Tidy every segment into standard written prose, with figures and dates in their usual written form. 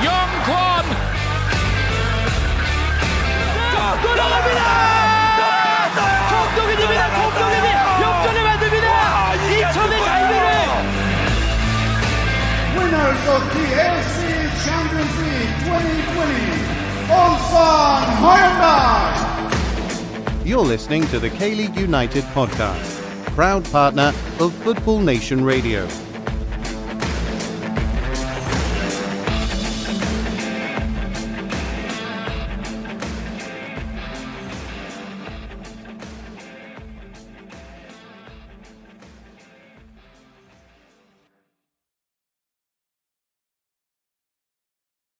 영권 공동이 됩니다. 공동이 역전을 만듭니다. 2점의 갈비를. Winners of the AFC Champions League 2020, Ulsan Hyundai. You're listening to the K-League United podcast, proud partner of Football Nation Radio.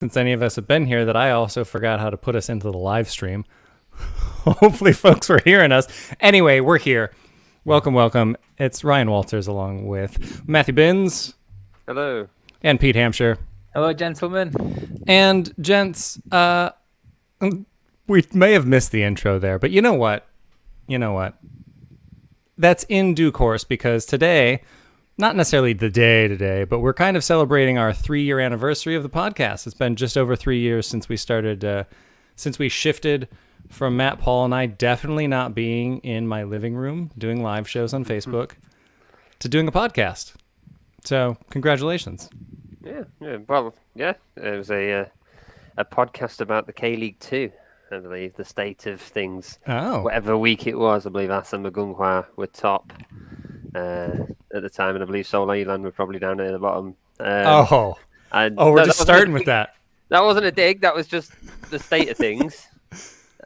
Since any of us have been here, that I also forgot how to put us into the live stream. Hopefully folks were hearing us. Anyway, we're here. Welcome. It's Ryan Walters along with Matthew Binns. Hello. And Pete Hampshire. Hello, gentlemen. And gents, we may have missed the intro there, but you know what? That's in due course, because today, not necessarily the day today, but we're kind of celebrating our 3-year anniversary of the podcast. It's been just over 3 years since we started, since we shifted from Matt, Paul, and I definitely not being in my living room doing live shows on Facebook to doing a podcast. So, congratulations. Yeah. Well, yeah, it was a podcast about the K-League 2, I believe, the state of things. Oh. Whatever week it was, I believe Assam and Gunghwa were top at the time, and I believe Seoul Island were probably down at the bottom. We're just starting with that. That wasn't a dig, that was just the state of things.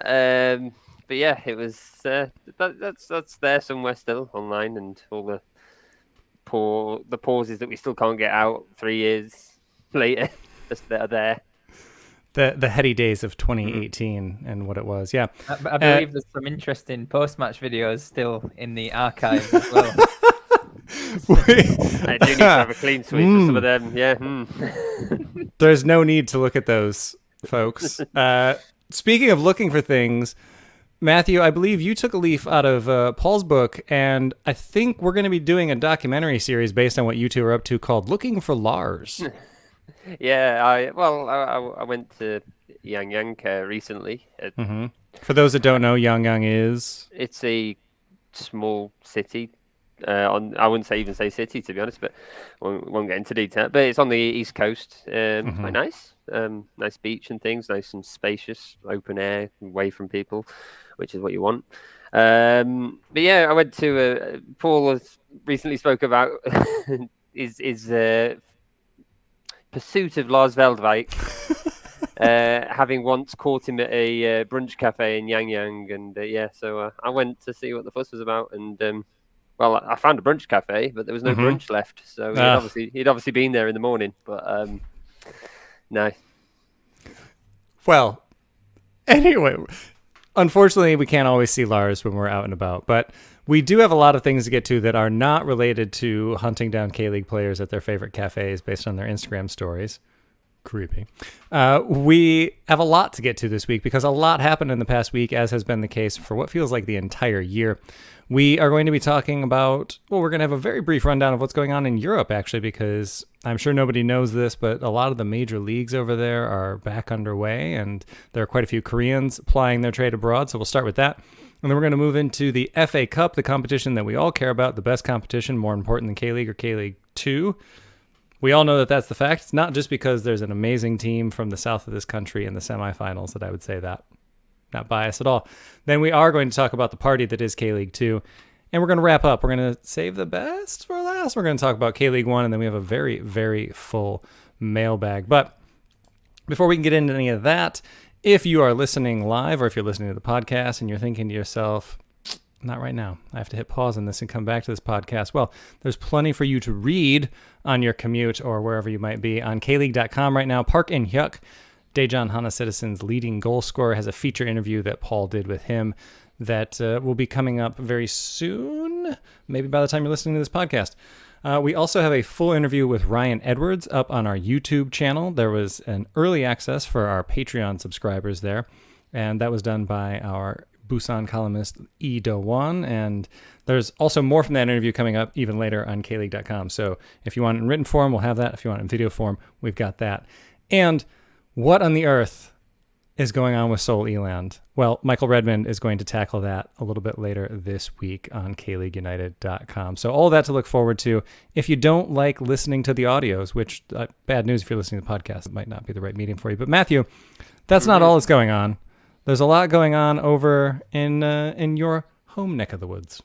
But yeah, it was that's there somewhere still online, and all the pauses that we still can't get out 3 years later just that are there. The heady days of 2018 and what it was, yeah. I believe there's some interesting post-match videos still in the archives as well. I do need to have a clean sweep for some of them, yeah. There's no need to look at those, folks. Speaking of looking for things, Matthew, I believe you took a leaf out of Paul's book, and I think we're going to be doing a documentary series based on what you two are up to called Looking for Lars. Yeah, I went to Yangyang recently. For those that don't know, Yangyang is... It's a small city. I wouldn't even say city, to be honest, but won't get into detail. But it's on the east coast. Quite nice. Nice beach and things, nice and spacious, open air, away from people, which is what you want. But yeah, I went to... Paul has recently spoke about his pursuit of Lars Veldwijk, having once caught him at a brunch cafe in Yangyang, and so I went to see what the fuss was about, and well, I found a brunch cafe, but there was no brunch left, so he'd obviously been there in the morning, but no. Well, anyway, unfortunately, we can't always see Lars when we're out and about, but we do have a lot of things to get to that are not related to hunting down K-League players at their favorite cafes based on their Instagram stories. Creepy. We have a lot to get to this week because a lot happened in the past week, as has been the case for what feels like the entire year. We are going to be talking about, we're going to have a very brief rundown of what's going on in Europe, actually, because I'm sure nobody knows this, but a lot of the major leagues over there are back underway, and there are quite a few Koreans plying their trade abroad, so we'll start with that. And then we're going to move into the FA Cup, the competition that we all care about, the best competition, more important than K-League or K-League 2. We all know that that's the fact. It's not just because there's an amazing team from the south of this country in the semifinals that I would say that. Not biased at all. Then we are going to talk about the party that is K-League 2. And we're going to wrap up. We're going to save the best for last. We're going to talk about K-League 1, and then we have a very, very full mailbag. But before we can get into any of that, if you are listening live or if you're listening to the podcast and you're thinking to yourself, not right now, I have to hit pause on this and come back to this podcast. Well, there's plenty for you to read on your commute or wherever you might be on kleague.com right now. Park In-hyuk, Daejeon Hana Citizen's leading goal scorer, has a feature interview that Paul did with him that will be coming up very soon, maybe by the time you're listening to this podcast. We also have a full interview with Ryan Edwards up on our YouTube channel. There was an early access for our Patreon subscribers there, and that was done by our Busan columnist Lee Do-won, and there's also more from that interview coming up even later on kleague.com. So if you want it in written form, we'll have that. If you want it in video form, we've got that And what on the earth is going on with Seoul Eland? Well, Michael Redmond is going to tackle that a little bit later this week on KLeagueUnited.com. So all that to look forward to. If you don't like listening to the audios, which bad news if you're listening to the podcast, it might not be the right medium for you. But Matthew, that's not all that's going on. There's a lot going on over in your home neck of the woods.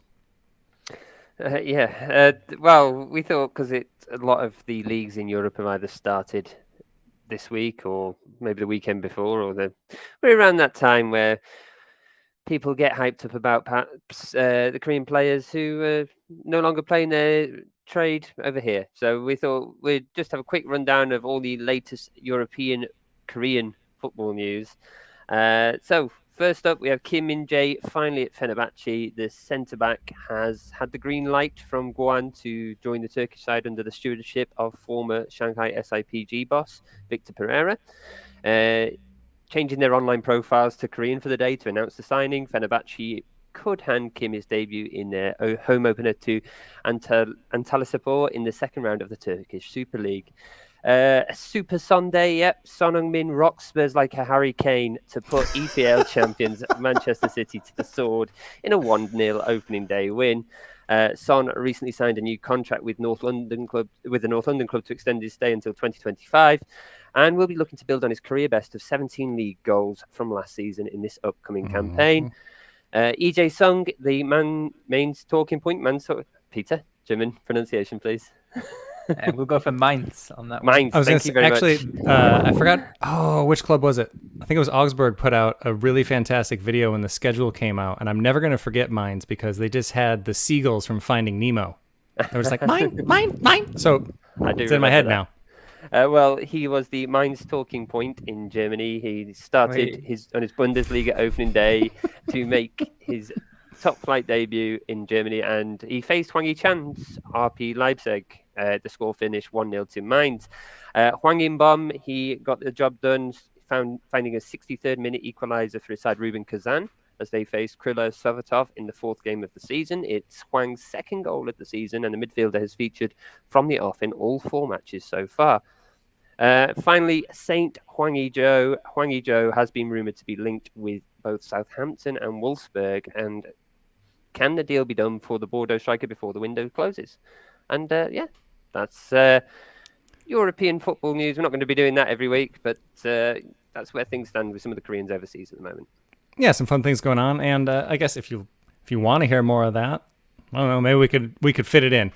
Well, we thought because a lot of the leagues in Europe have either started this week or maybe the weekend before, or we're around that time where people get hyped up about perhaps the Korean players who are no longer playing their trade over here. So we thought we'd just have a quick rundown of all the latest European Korean football news. So first up, we have Kim Min-jae finally at Fenerbahce. The centre-back has had the green light from Gangwon to join the Turkish side under the stewardship of former Shanghai SIPG boss, Victor Pereira. Changing their online profiles to Korean for the day to announce the signing, Fenerbahce could hand Kim his debut in their home opener to Antalyaspor in the second round of the Turkish Super League. A Super Sunday, yep. Son Heung-min rocks Spurs like a hurricane to put EPL champions Manchester City to the sword in a 1-0 opening day win. Son recently signed a new contract with the North London club to extend his stay until 2025, and will be looking to build on his career best of 17 league goals from last season in this upcoming campaign. Lee Jae-sung, the main talking point. Peter, German pronunciation, please. We'll go for Mainz on that one. Mainz, thank you very much. I forgot. Oh, which club was it? I think it was Augsburg put out a really fantastic video when the schedule came out, and I'm never going to forget Mainz because they just had the seagulls from Finding Nemo. It was like, mine. So it's in my head now. Well, he was the Mainz talking point in Germany. He started on his Bundesliga opening day to make his top flight debut in Germany, and he faced Hwang Hee-chan's RP Leipzig. The score finished 1-0 to Mainz. Hwang In-bom, he got the job done, finding a 63rd minute equaliser for his side Rubin Kazan as they faced Krylo Sovetov in the fourth game of the season. It's Hwang's second goal of the season, and the midfielder has featured from the off in all 4 matches so far. Finally, Saint Hwang Hee-jo. Hwang Hee-jo has been rumoured to be linked with both Southampton and Wolfsburg, and can the deal be done for the Bordeaux striker before the window closes? And that's European football news. We're not going to be doing that every week, but that's where things stand with some of the Koreans overseas at the moment. Yeah, some fun things going on, and I guess if you want to hear more of that, I don't know, maybe we could fit it in.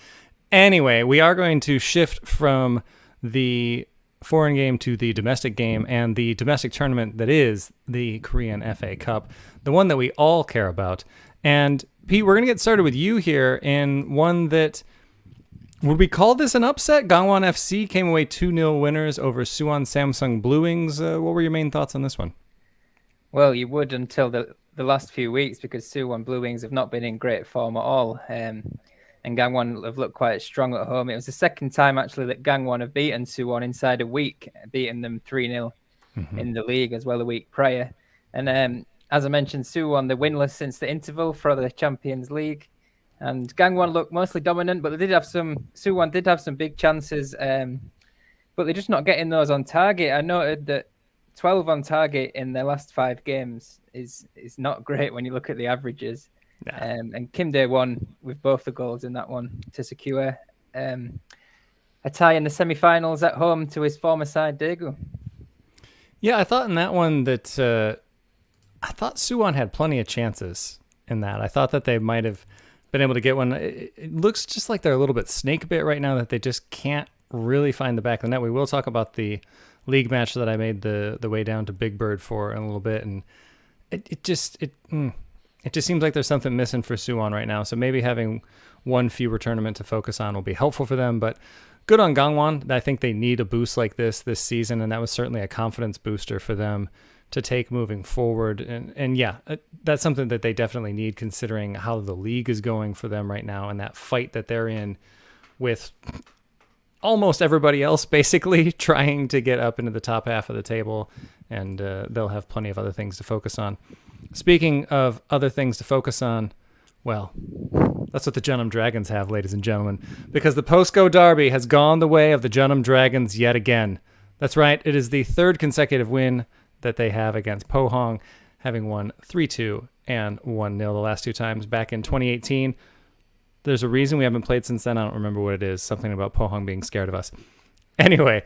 Anyway, we are going to shift from the foreign game to the domestic game and the domestic tournament that is the Korean FA Cup, the one that we all care about. And Pete, we're going to get started with you here in one that, would we call this an upset? Gangwon FC came away 2-0 winners over Suwon Samsung Blue Wings. What were your main thoughts on this one? Well, you would until the last few weeks, because Suwon Blue Wings have not been in great form at all. And Gangwon have looked quite strong at home. It was the second time, actually, that Gangwon have beaten Suwon inside a week, beating them 3-0 in the league as well a week prior. And as I mentioned, Suwon, they're winless since the interval for the Champions League. And Gangwon looked mostly dominant, but Suwon did have some big chances, but they're just not getting those on target. I noted that 12 on target in their last 5 games is not great when you look at the averages. Nah. And Kim Dae won with both the goals in that one to secure a tie in the semi-finals at home to his former side, Daegu. Yeah, I thought in that one that I thought Suwon had plenty of chances in that. I thought that they might have been able to get one. It looks just like they're a little bit snake bit right now, that they just can't really find the back of the net. We will talk about the league match that I made the way down to Big Bird for in a little bit, and it just seems like there's something missing for Suwon right now. So maybe having one fewer tournament to focus on will be helpful for them. But good on Gangwon. I think they need a boost like this season, and that was certainly a confidence booster for them to take moving forward. And yeah, that's something that they definitely need, considering how the league is going for them right now and that fight that they're in with almost everybody else basically trying to get up into the top half of the table, and they'll have plenty of other things to focus on. Speaking of other things to focus on, well, that's what the Jeonnam Dragons have, ladies and gentlemen, because the POSCO Derby has gone the way of the Jeonnam Dragons yet again. That's right. It is the third consecutive win that they have against Pohang, having won 3-2 and 1-0 the last 2 times back in 2018. There's a reason we haven't played since then. I don't remember what it is. Something about Pohang being scared of us. Anyway,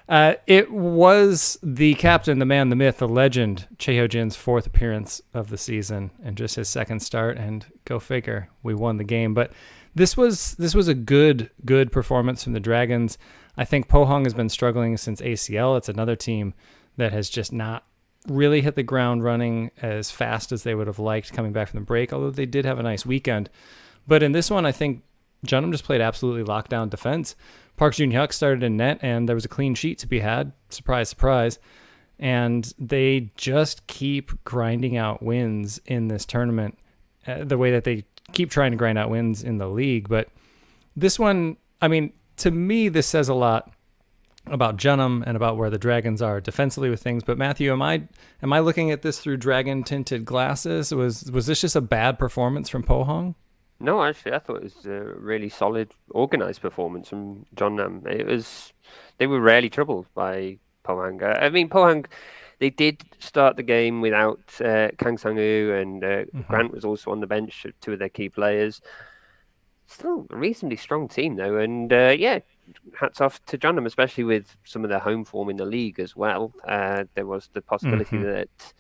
it was the captain, the man, the myth, the legend, Chae Ho-jin's 4th appearance of the season and just his 2nd start. And go figure, we won the game. But this was a good performance from the Dragons. I think Pohang has been struggling since ACL. It's another team that has just not really hit the ground running as fast as they would have liked coming back from the break, although they did have a nice weekend. But in this one, I think Jeonnam just played absolutely lockdown defense. Park Jun-hyuk started in net, and there was a clean sheet to be had. Surprise, surprise. And they just keep grinding out wins in this tournament, the way that they keep trying to grind out wins in the league. But this one, I mean, to me, this says a lot about Jeonnam and about where the Dragons are defensively with things. But Matthew, am I looking at this through dragon-tinted glasses? Was this just a bad performance from Pohang? No, actually, I thought it was a really solid, organised performance from Jeonnam. They were rarely troubled by Pohang. I mean, Pohang, they did start the game without Kang Sang-woo, and Grant was also on the bench, 2 of their key players. Still a reasonably strong team, though, and hats off to Jeonnam, especially with some of their home form in the league as well. There was the possibility that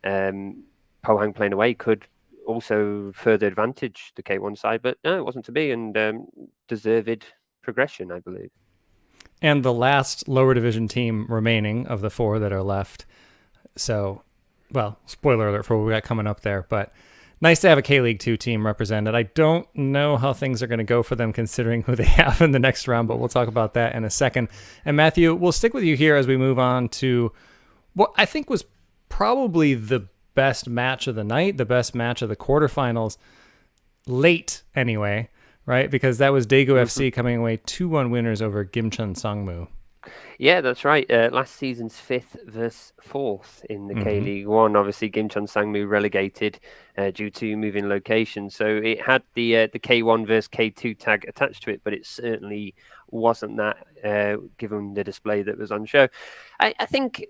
Pohang playing away could also further advantage the K1 side, but no, it wasn't to be, and deserved progression, I believe. And the last lower division team remaining of the 4 that are left. So, well, spoiler alert for what we got coming up there, but nice to have a K-League 2 team represented. I don't know how things are going to go for them considering who they have in the next round, but we'll talk about that in a second. And Matthew, we'll stick with you here as we move on to what I think was probably the best match of the night, the best match of the quarterfinals, late anyway, right? Because that was Daegu FC coming away 2-1 winners over Gimcheon Sangmu. Yeah, that's right. Last season's 5th versus 4th in the K-League 1. Obviously, Gimcheon Sangmu relegated due to moving location. So it had the K1 versus K2 tag attached to it, but it certainly wasn't that, given the display that was on show. I think...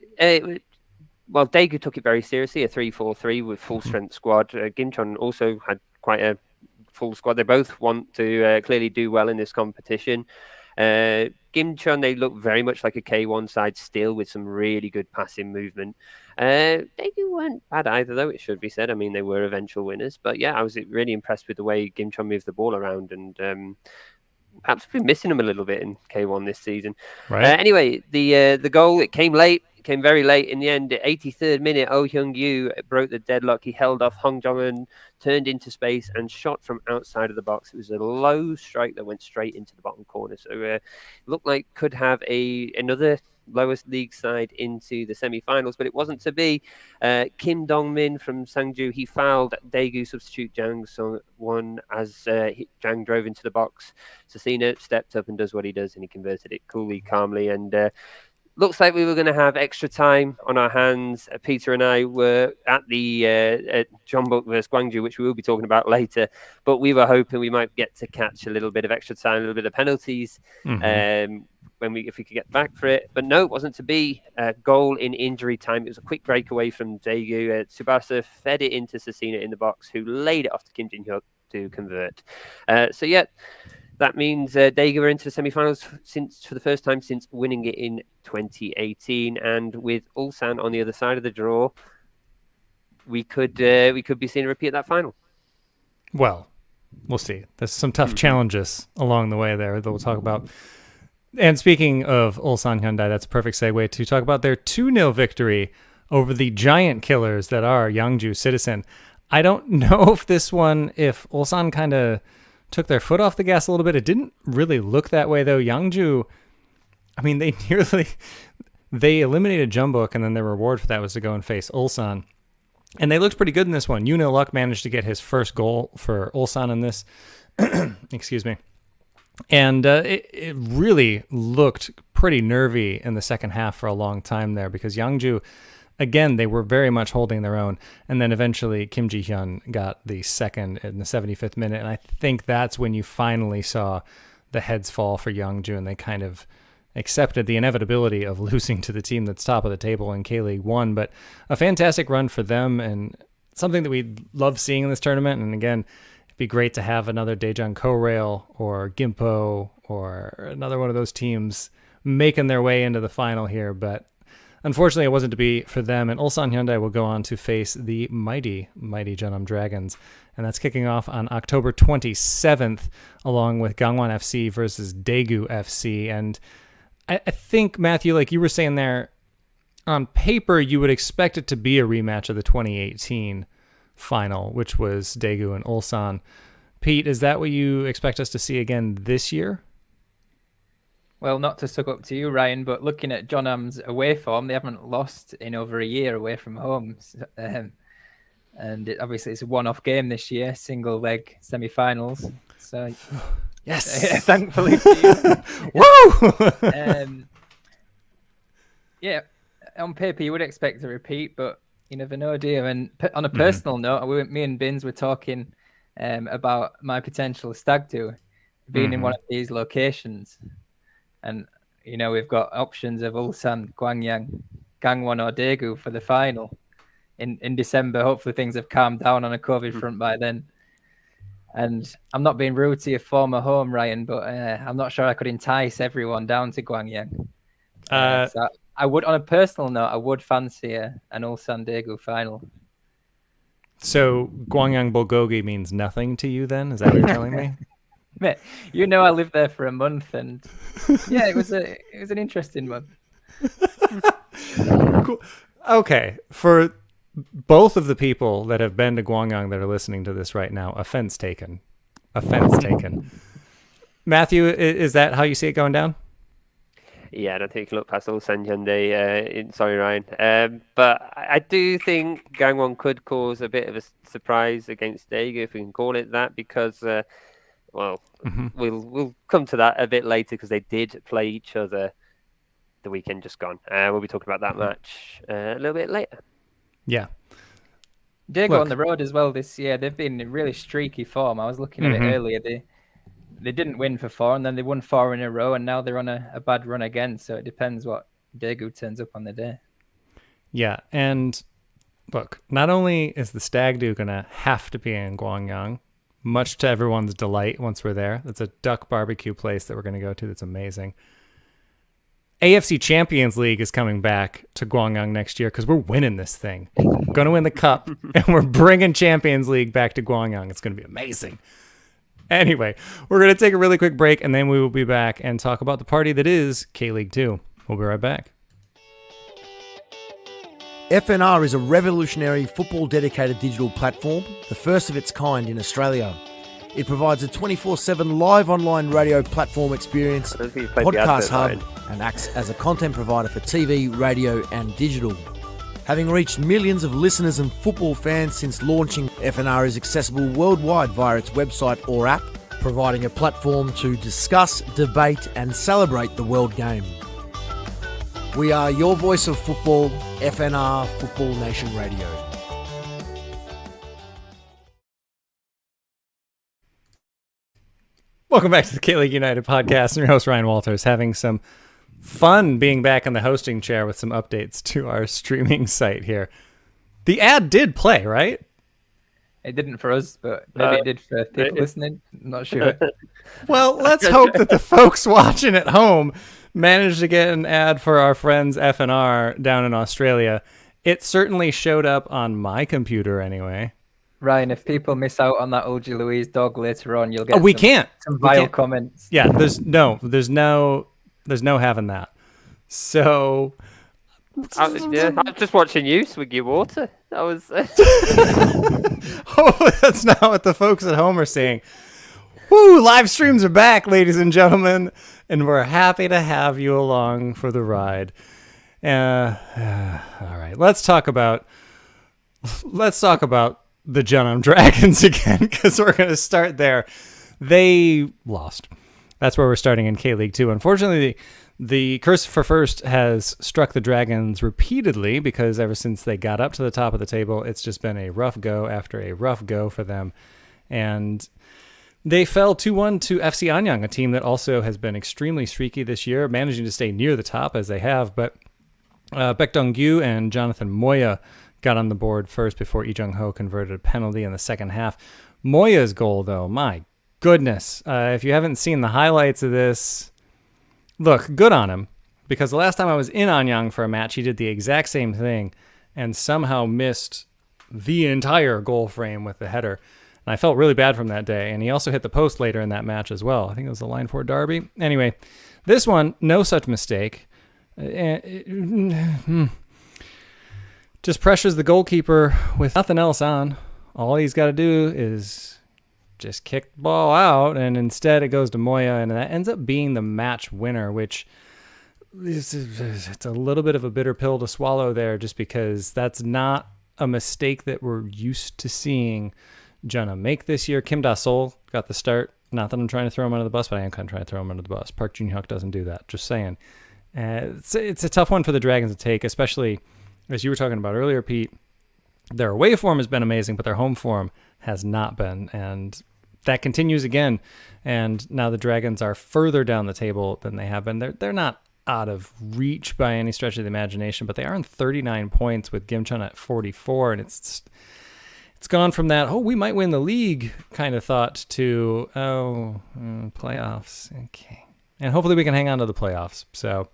Well, Daegu took it very seriously, a 3-4-3 with full-strength squad. Gimcheon also had quite a full squad. They both want to clearly do well in this competition. Gimcheon, they look very much like a K1 side still with some really good passing movement. Daegu weren't bad either, though, it should be said. I mean, they were eventual winners. But yeah, I was really impressed with the way Gimcheon moved the ball around, and perhaps been missing them a little bit in K1 this season. Right. Anyway, the goal, it came late. Came very late in the end. At 83rd minute, Oh Hyung-yu broke the deadlock. He held off Hong Jong-un, turned into space and shot from outside of the box. It was a low strike that went straight into the bottom corner. So it looked like could have another lowest league side into the semi-finals, but it wasn't to be. Kim Dong-min from Sangju, he fouled Daegu substitute Jang Sung-won as Jang drove into the box. Sasina stepped up and does what he does, and he converted it coolly, calmly, and looks like we were going to have extra time on our hands. Peter and I were at the Jeonbuk versus Gwangju, which we will be talking about later. But we were hoping we might get to catch a little bit of extra time, a little bit of penalties, if we could get back for it. But no, it wasn't to be. Goal in injury time. It was a quick breakaway from Daegu. Tsubasa fed it into Sasina in the box, who laid it off to Kim Jin-hyuk to convert. That means Daegu are into the semi-finals for the first time since winning it in 2018, and with Ulsan on the other side of the draw, we could be seeing a repeat of that final. Well, we'll see. There's some tough challenges along the way there that we'll talk about. And speaking of Ulsan Hyundai, that's a perfect segue to talk about their 2-0 victory over the giant killers that are Yangju Citizen. I don't know if Ulsan kind of took their foot off the gas a little bit. It didn't really look that way, though. Yangju, I mean, they eliminated Jeonbuk, and then their reward for that was to go and face Ulsan. And they looked pretty good in this one. Yoon Luck managed to get his first goal for Ulsan in this. Excuse me. And it really looked pretty nervy in the second half for a long time there, because Yangju, again, they were very much holding their own. And then eventually Kim Ji-hyun got the second in the 75th minute. And I think that's when you finally saw the heads fall for Yangju, and they kind of accepted the inevitability of losing to the team that's top of the table in K-League 1, but a fantastic run for them and something that we love seeing in this tournament. And again, it'd be great to have another Daejeon Korail or Gimpo or another one of those teams making their way into the final here, but unfortunately it wasn't to be for them, and Ulsan Hyundai will go on to face the mighty Jeonnam Dragons, and that's kicking off on October 27th along with Gangwon FC versus Daegu FC. And I think, Matthew, like you were saying there, on paper you would expect it to be a rematch of the 2018 final, which was Daegu and Ulsan. Pete, is that what you expect us to see again this year? Well, not to suck up to you, Ryan, but looking at Jeonnam's away form, they haven't lost in over a year away from home. And obviously it's a one-off game this year, single leg semi-finals. So, yes, thankfully to you. Woo! Yeah, on paper you would expect a repeat, but you never know, dear. And on a personal note, me and Bins were talking about my potential stag do being in one of these locations. And, you know, we've got options of Ulsan, Gwangyang, Gangwon or Daegu for the final in December. Hopefully things have calmed down on a COVID front by then. And I'm not being rude to your former home, Ryan, but I'm not sure I could entice everyone down to Gwangyang. So I would, on a personal note, I would fancy an Ulsan Daegu final. So Gwangyang Bulgogi means nothing to you then? Is that what you're telling me? Mate, you know I lived there for a month, and yeah, it was an interesting month. Cool. Okay, for both of the people that have been to Gwangyang that are listening to this right now, offense taken. Matthew, is that how you see it going down? Yeah, I don't think you can look past Ulsan Hyundai. Sorry, Ryan. But I do think Gangwon could cause a bit of a surprise against Daegu, if we can call it that, because we'll come to that a bit later, because they did play each other the weekend just gone. We'll be talking about that match a little bit later. Yeah. Daegu on the road as well this year. They've been in really streaky form. I was looking at it earlier. They didn't win for 4, and then they won 4 in a row, and now they're on a bad run again. So it depends what Daegu turns up on the day. Yeah, and look, not only is the Stag Do going to have to be in Gwangyang, much to everyone's delight once we're there. That's a duck barbecue place that we're going to go to that's amazing. AFC Champions League is coming back to Gwangyang next year because we're winning this thing. We're going to win the cup, and we're bringing Champions League back to Gwangyang. It's going to be amazing. Anyway, we're going to take a really quick break, and then we will be back and talk about the party that is K-League 2. We'll be right back. FNR is a revolutionary football-dedicated digital platform, the first of its kind in Australia. It provides a 24/7 live online radio platform experience, podcast hub, and acts as a content provider for TV, radio, and digital. Having reached millions of listeners and football fans since launching, FNR is accessible worldwide via its website or app, providing a platform to discuss, debate, and celebrate the world game. We are your voice of football, FNR Football Nation Radio. Welcome back to the K-League United podcast. I'm your host, Ryan Walters, having some fun being back in the hosting chair with some updates to our streaming site here. The ad did play, right? It didn't for us, but maybe it did for people listening. I'm not sure. Well, let's hope that the folks watching at home managed to get an ad for our friends FNR down in Australia. It certainly showed up on my computer anyway. Ryan, if people miss out on that Eulji Lewis dog later on, you'll get some vile comments. Yeah, there's no having that. So I was just watching you swig your water. That was hopefully that's not what the folks at home are saying. Woo, live streams are back, ladies and gentlemen, and we're happy to have you along for the ride. All right, let's talk about the Jeonnam Dragons again, because we're going to start there. They lost. That's where we're starting in K-League 2. Unfortunately, the curse for first has struck the Dragons repeatedly, because ever since they got up to the top of the table, it's just been a rough go after a rough go for them. And They fell 2-1 to FC Anyang, a team that also has been extremely streaky this year, managing to stay near the top as they have. But Baek Dong-gyu and Jonathan Moya got on the board first before Lee Jung-ho converted a penalty in the second half. Moya's goal, though, my goodness. If you haven't seen the highlights of this, look, good on him. Because the last time I was in Anyang for a match, he did the exact same thing and somehow missed the entire goal frame with the header. And I felt really bad from that day. And he also hit the post later in that match as well. I think it was the Line 4 derby. Anyway, this one, no such mistake. Just pressures the goalkeeper with nothing else on. All he's got to do is just kick the ball out, and instead it goes to Moya, and that ends up being the match winner, which it's a little bit of a bitter pill to swallow there, just because that's not a mistake that we're used to seeing Jeonnam make this year. Kim Da-sol got the start. Not that I'm trying to throw him under the bus, but I am kind of trying to throw him under the bus. Park Jun-hyuk doesn't do that. Just saying. It's a tough one for the Dragons to take, especially as you were talking about earlier, Pete. Their away form has been amazing, but their home form has not been. And that continues again. And now the Dragons are further down the table than they have been. They're not out of reach by any stretch of the imagination, but they are on 39 points with Gimcheon at 44. And it's gone from that, we might win the league kind of thought to, playoffs. Okay. And hopefully we can hang on to the playoffs. So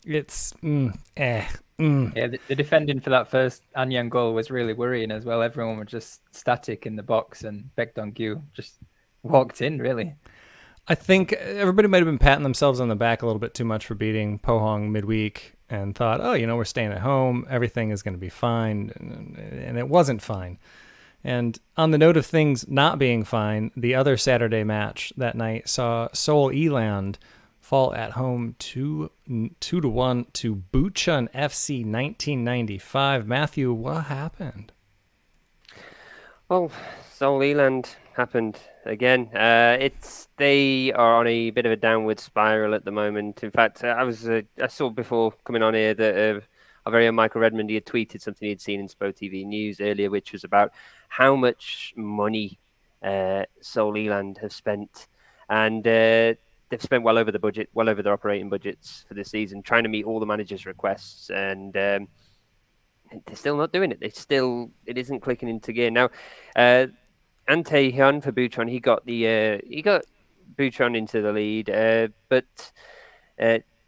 it's, Yeah, the defending for that first Anyang goal was really worrying as well. Everyone was just static in the box, and Baek Dong-gyu just walked in, really. I think everybody might have been patting themselves on the back a little bit too much for beating Pohang midweek and thought, we're staying at home. Everything is going to be fine. And it wasn't fine. And on the note of things not being fine, the other Saturday match that night saw Seoul Eland fall at home 2-1 to Bucheon FC 1995. Matthew, what happened? Well, Seoul Eland happened again. They are on a bit of a downward spiral at the moment. In fact, I saw before coming on here that our very own Michael Redmond, he had tweeted something he'd seen in Spo TV News earlier, which was about how much money Seoul Eland have spent. And they've spent well over the budget, well over their operating budgets for this season, trying to meet all the manager's requests. And they're still not doing it. It isn't clicking into gear. Now, Ante Hyun for Bucheon, he got Bucheon into the lead, but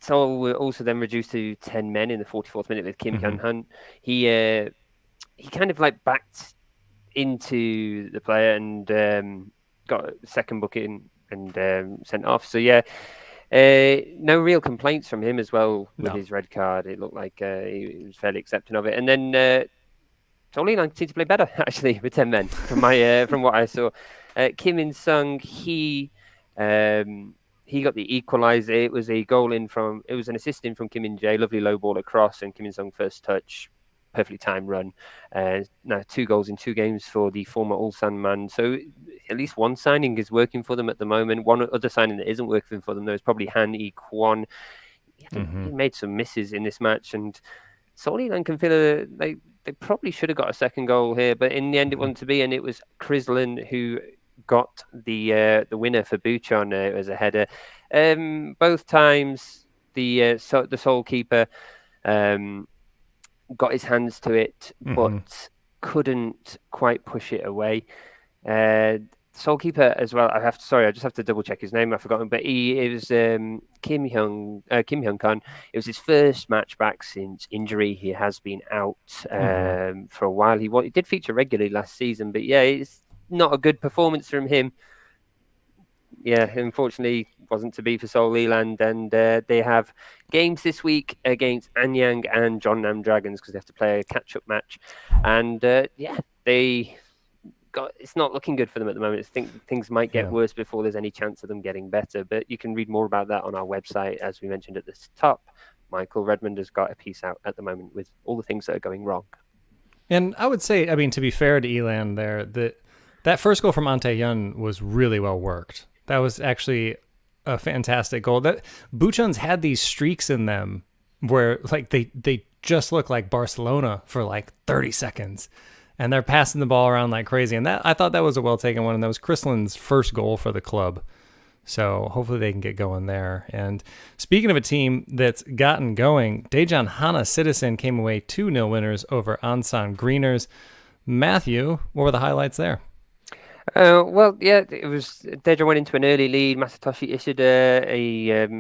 Seoul were also then reduced to 10 men in the 44th minute with Kim Hyun-hun. He kind of like backed into the player and got a second booking and sent off. So no real complaints from him as well with his red card. It looked like he was fairly accepting of it. And then Seoul Eland seemed to play better actually with 10 men from what I saw. Kim In-sung, he got the equaliser. It was a an assist in from Kim In-jae, lovely low ball across, and Kim In-sung first touch, perfectly timed run. Now 2 goals in 2 games for the former Ulsan man. So at least one signing is working for them at the moment. One other signing that isn't working for them, though, is probably Han E-kwon. He made some misses in this match, and Seoul Eland can feel they probably should have got a second goal here, but in the end it wasn't to be, and it was Krislin who got the winner for Bucheon as a header. Both times the Seoul keeper got his hands to it, but couldn't quite push it away. Seoul keeper as well. I just have to double check his name. I've forgotten, but it was Kim Hyun-kan. It was his first match back since injury. He has been out for a while. He did feature regularly last season, but it's not a good performance from him. Unfortunately, wasn't to be for Seoul Eland, and they have games this week against Anyang and Jeonnam Dragons because they have to play a catch-up match, and it's not looking good for them at the moment. I think things might get worse before there's any chance of them getting better, but you can read more about that on our website, as we mentioned at the top. Michael Redmond has got a piece out at the moment with all the things that are going wrong. And I would say, to be fair to Eland there, that first goal from Ante Hyun was really well worked. That was actually a fantastic goal. That Bucheon's had these streaks in them where like they just look like Barcelona for like 30 seconds. and they're passing the ball around like crazy. And I thought that was a well-taken one, and that was Chrisland's first goal for the club. So hopefully they can get going there. And speaking of a team that's gotten going, Daejeon Hana Citizen came away 2-0 winners over Ansan Greeners. Matthew, what were the highlights there? Well, yeah, it was Daejeon went into an early lead. Masatoshi Ishida,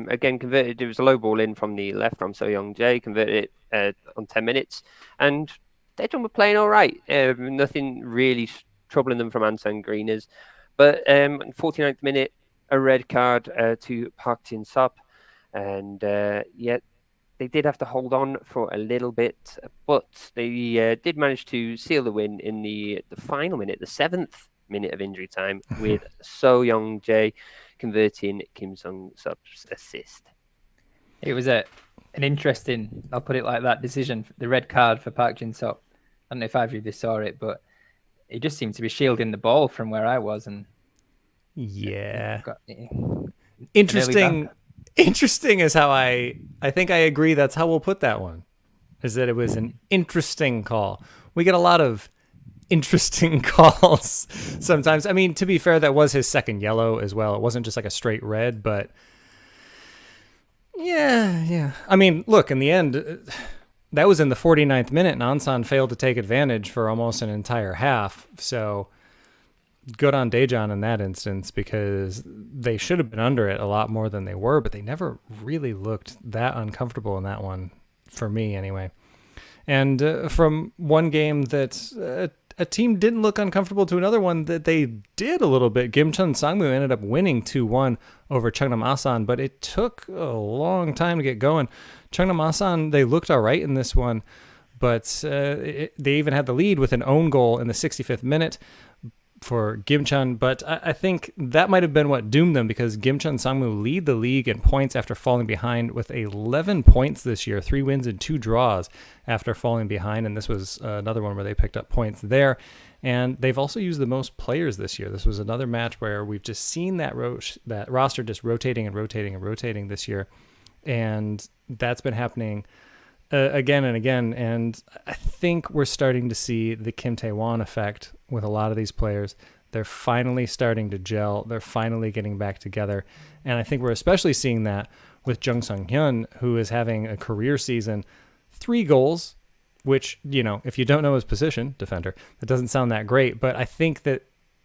again converted. It was a low ball in from the left from So Young Jae, converted it on 10 minutes. And Daejeon were playing all right. Nothing really troubling them from Ansan Greeners. But 49th minute, a red card to Park Jin-sop, and they did have to hold on for a little bit, but they did manage to seal the win in the final minute, the 7th minute of injury time, with So Young Jae converting Kim Sung-sup's assist. It was an interesting, I'll put it like that, decision, the red card for Park Jin-sop. I don't know if either of you saw it, but he just seemed to be shielding the ball from where I was, and Interesting is how I think I agree. That's how we'll put that one, is that it was an interesting call. We get a lot of interesting calls sometimes. I mean, to be fair, that was his second yellow as well. It wasn't just like a straight red, but yeah. I mean, look, in the end, that was in the 49th minute, and Ansan failed to take advantage for almost an entire half. So good on Daejeon in that instance, because they should have been under it a lot more than they were, but they never really looked that uncomfortable in that one, for me anyway. And from one game that a team didn't look uncomfortable to another one that they did a little bit, Gimcheon Sangmu ended up winning 2-1 over Jeonnam Asan, but it took a long time to get going. Jeonnam Asan, they looked all right in this one, but they even had the lead with an own goal in the 65th minute for Gimcheon, but I think that might have been what doomed them, because Gimcheon Sangmu lead the league in points after falling behind with 11 points this year, 3 wins and 2 draws after falling behind, and this was another one where they picked up points there. And they've also used the most players this year. This was another match where we've just seen that roster just rotating and rotating and rotating this year, and that's been happening again and again, and I think we're starting to see the Kim Tae-won effect with a lot of these players. They're finally starting to gel. They're finally getting back together, and I think we're especially seeing that with Jung Sung-hyun, who is having a career season, 3 goals, which, you know, if you don't know his position, defender, that doesn't sound that great, but I think that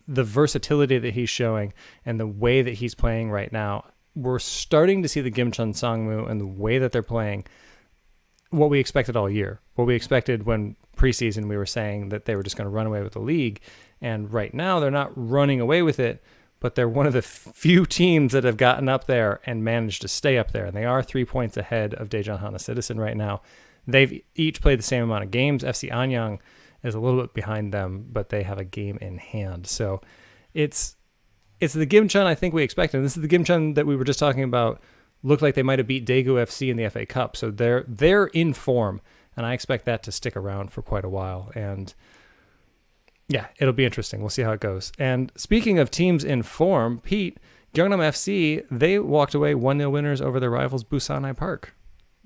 the versatility that he's showing and the way that he's playing right now, we're starting to see the Gimcheon Sangmu and the way that they're playing what we expected all year, what we expected when preseason we were saying that they were just going to run away with the league. And right now they're not running away with it, but they're one of the few teams that have gotten up there and managed to stay up there. And they are 3 points ahead of Daejeon Hana Citizen right now. They've each played the same amount of games. FC Anyang is a little bit behind them, but they have a game in hand. So it's the Gimcheon I think we expected. And this is the Gimcheon that we were just talking about. Looked like they might have beat Daegu FC in the FA Cup. So they're in form, and I expect that to stick around for quite a while. And yeah, it'll be interesting. We'll see how it goes. And speaking of teams in form, Pete, Jeonnam FC, they walked away 1-0 winners over their rivals Busanai Park.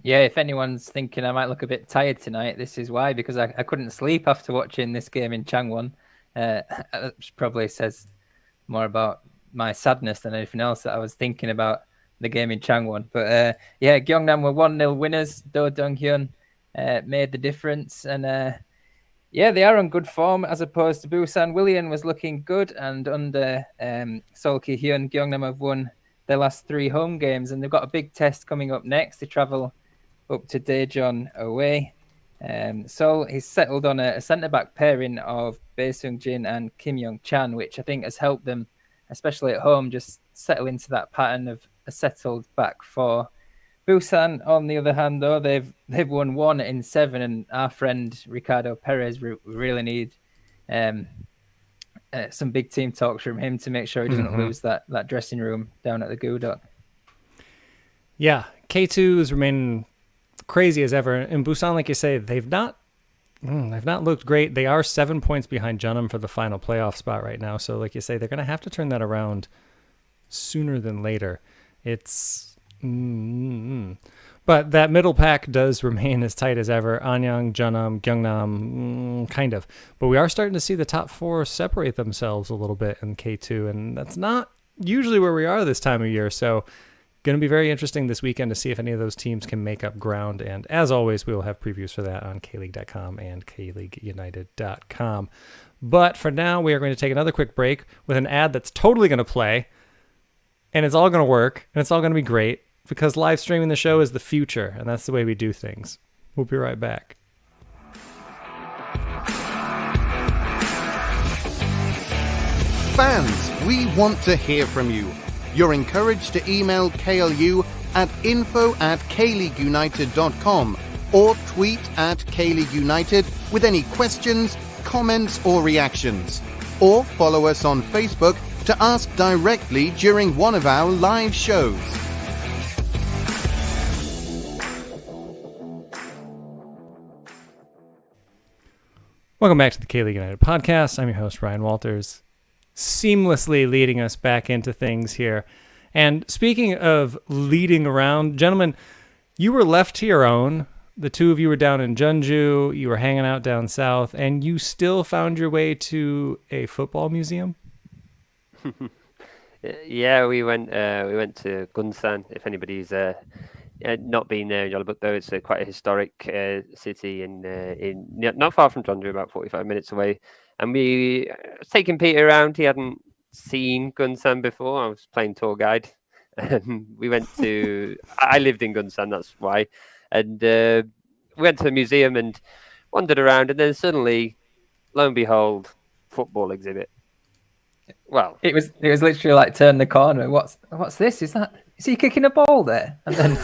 Yeah, if anyone's thinking I might look a bit tired tonight, this is why, because I couldn't sleep after watching this game in Changwon. Which probably says more about my sadness than anything else, that I was thinking about the game in Changwon. But yeah, Gyeongnam were 1-0 winners. Do Dong-hyun made the difference. And yeah, they are on good form as opposed to Busan. Willian was looking good. And under Sol Ki-hyun, Gyeongnam have won their last 3 home games. And they've got a big test coming up next. They travel up to Daejeon away. Sol, he's settled on a centre-back pairing of Bae Sung-jin and Kim Young-chan, which I think has helped them, especially at home, just settle into that pattern of a settled back four. Busan, on the other hand, though, they've won 1 in 7, and our friend Ricardo Perez really need some big team talks from him to make sure he doesn't lose that dressing room down at the Gudok. Yeah, K2 is remaining crazy as ever, and Busan, like you say, they've not looked great. They are 7 points behind Jeonnam for the final playoff spot right now. So, like you say, they're going to have to turn that around sooner than later. It's Mm-hmm. But that middle pack does remain as tight as ever. Anyang, Jeonnam, Gyeongnam, kind of. But we are starting to see the top 4 separate themselves a little bit in K2, and that's not usually where we are this time of year. So going to be very interesting this weekend to see if any of those teams can make up ground. And as always, we will have previews for that on KLeague.com and KLeagueUnited.com. But for now, we are going to take another quick break with an ad that's totally going to play, and it's all going to work, and it's all going to be great, because live streaming the show is the future, and that's the way we do things. We'll be right back. Fans, we want to hear from you. You're encouraged to email KLU at info@kleagueunited.com or tweet at KLeagueUnited with any questions, comments or reactions. Or follow us on Facebook to ask directly during one of our live shows. Welcome back to the K-League United podcast. I'm your host, Ryan Walters, seamlessly leading us back into things here. And speaking of leading around, gentlemen, you were left to your own. The two of you were down in Jeonju. You were hanging out down south, and you still found your way to a football museum? Yeah, we went to Ulsan. If anybody's not been there in Jeonbuk, though, it's quite a historic city in not far from Jeonju, about 45 minutes away. And we was taking Peter around. He hadn't seen Ulsan before. I was playing tour guide. We went to. I lived in Ulsan, that's why. And we went to the museum and wandered around, and then suddenly, lo and behold, football exhibit. Well, it was literally like turn the corner. What's this? Is he kicking a ball there? And then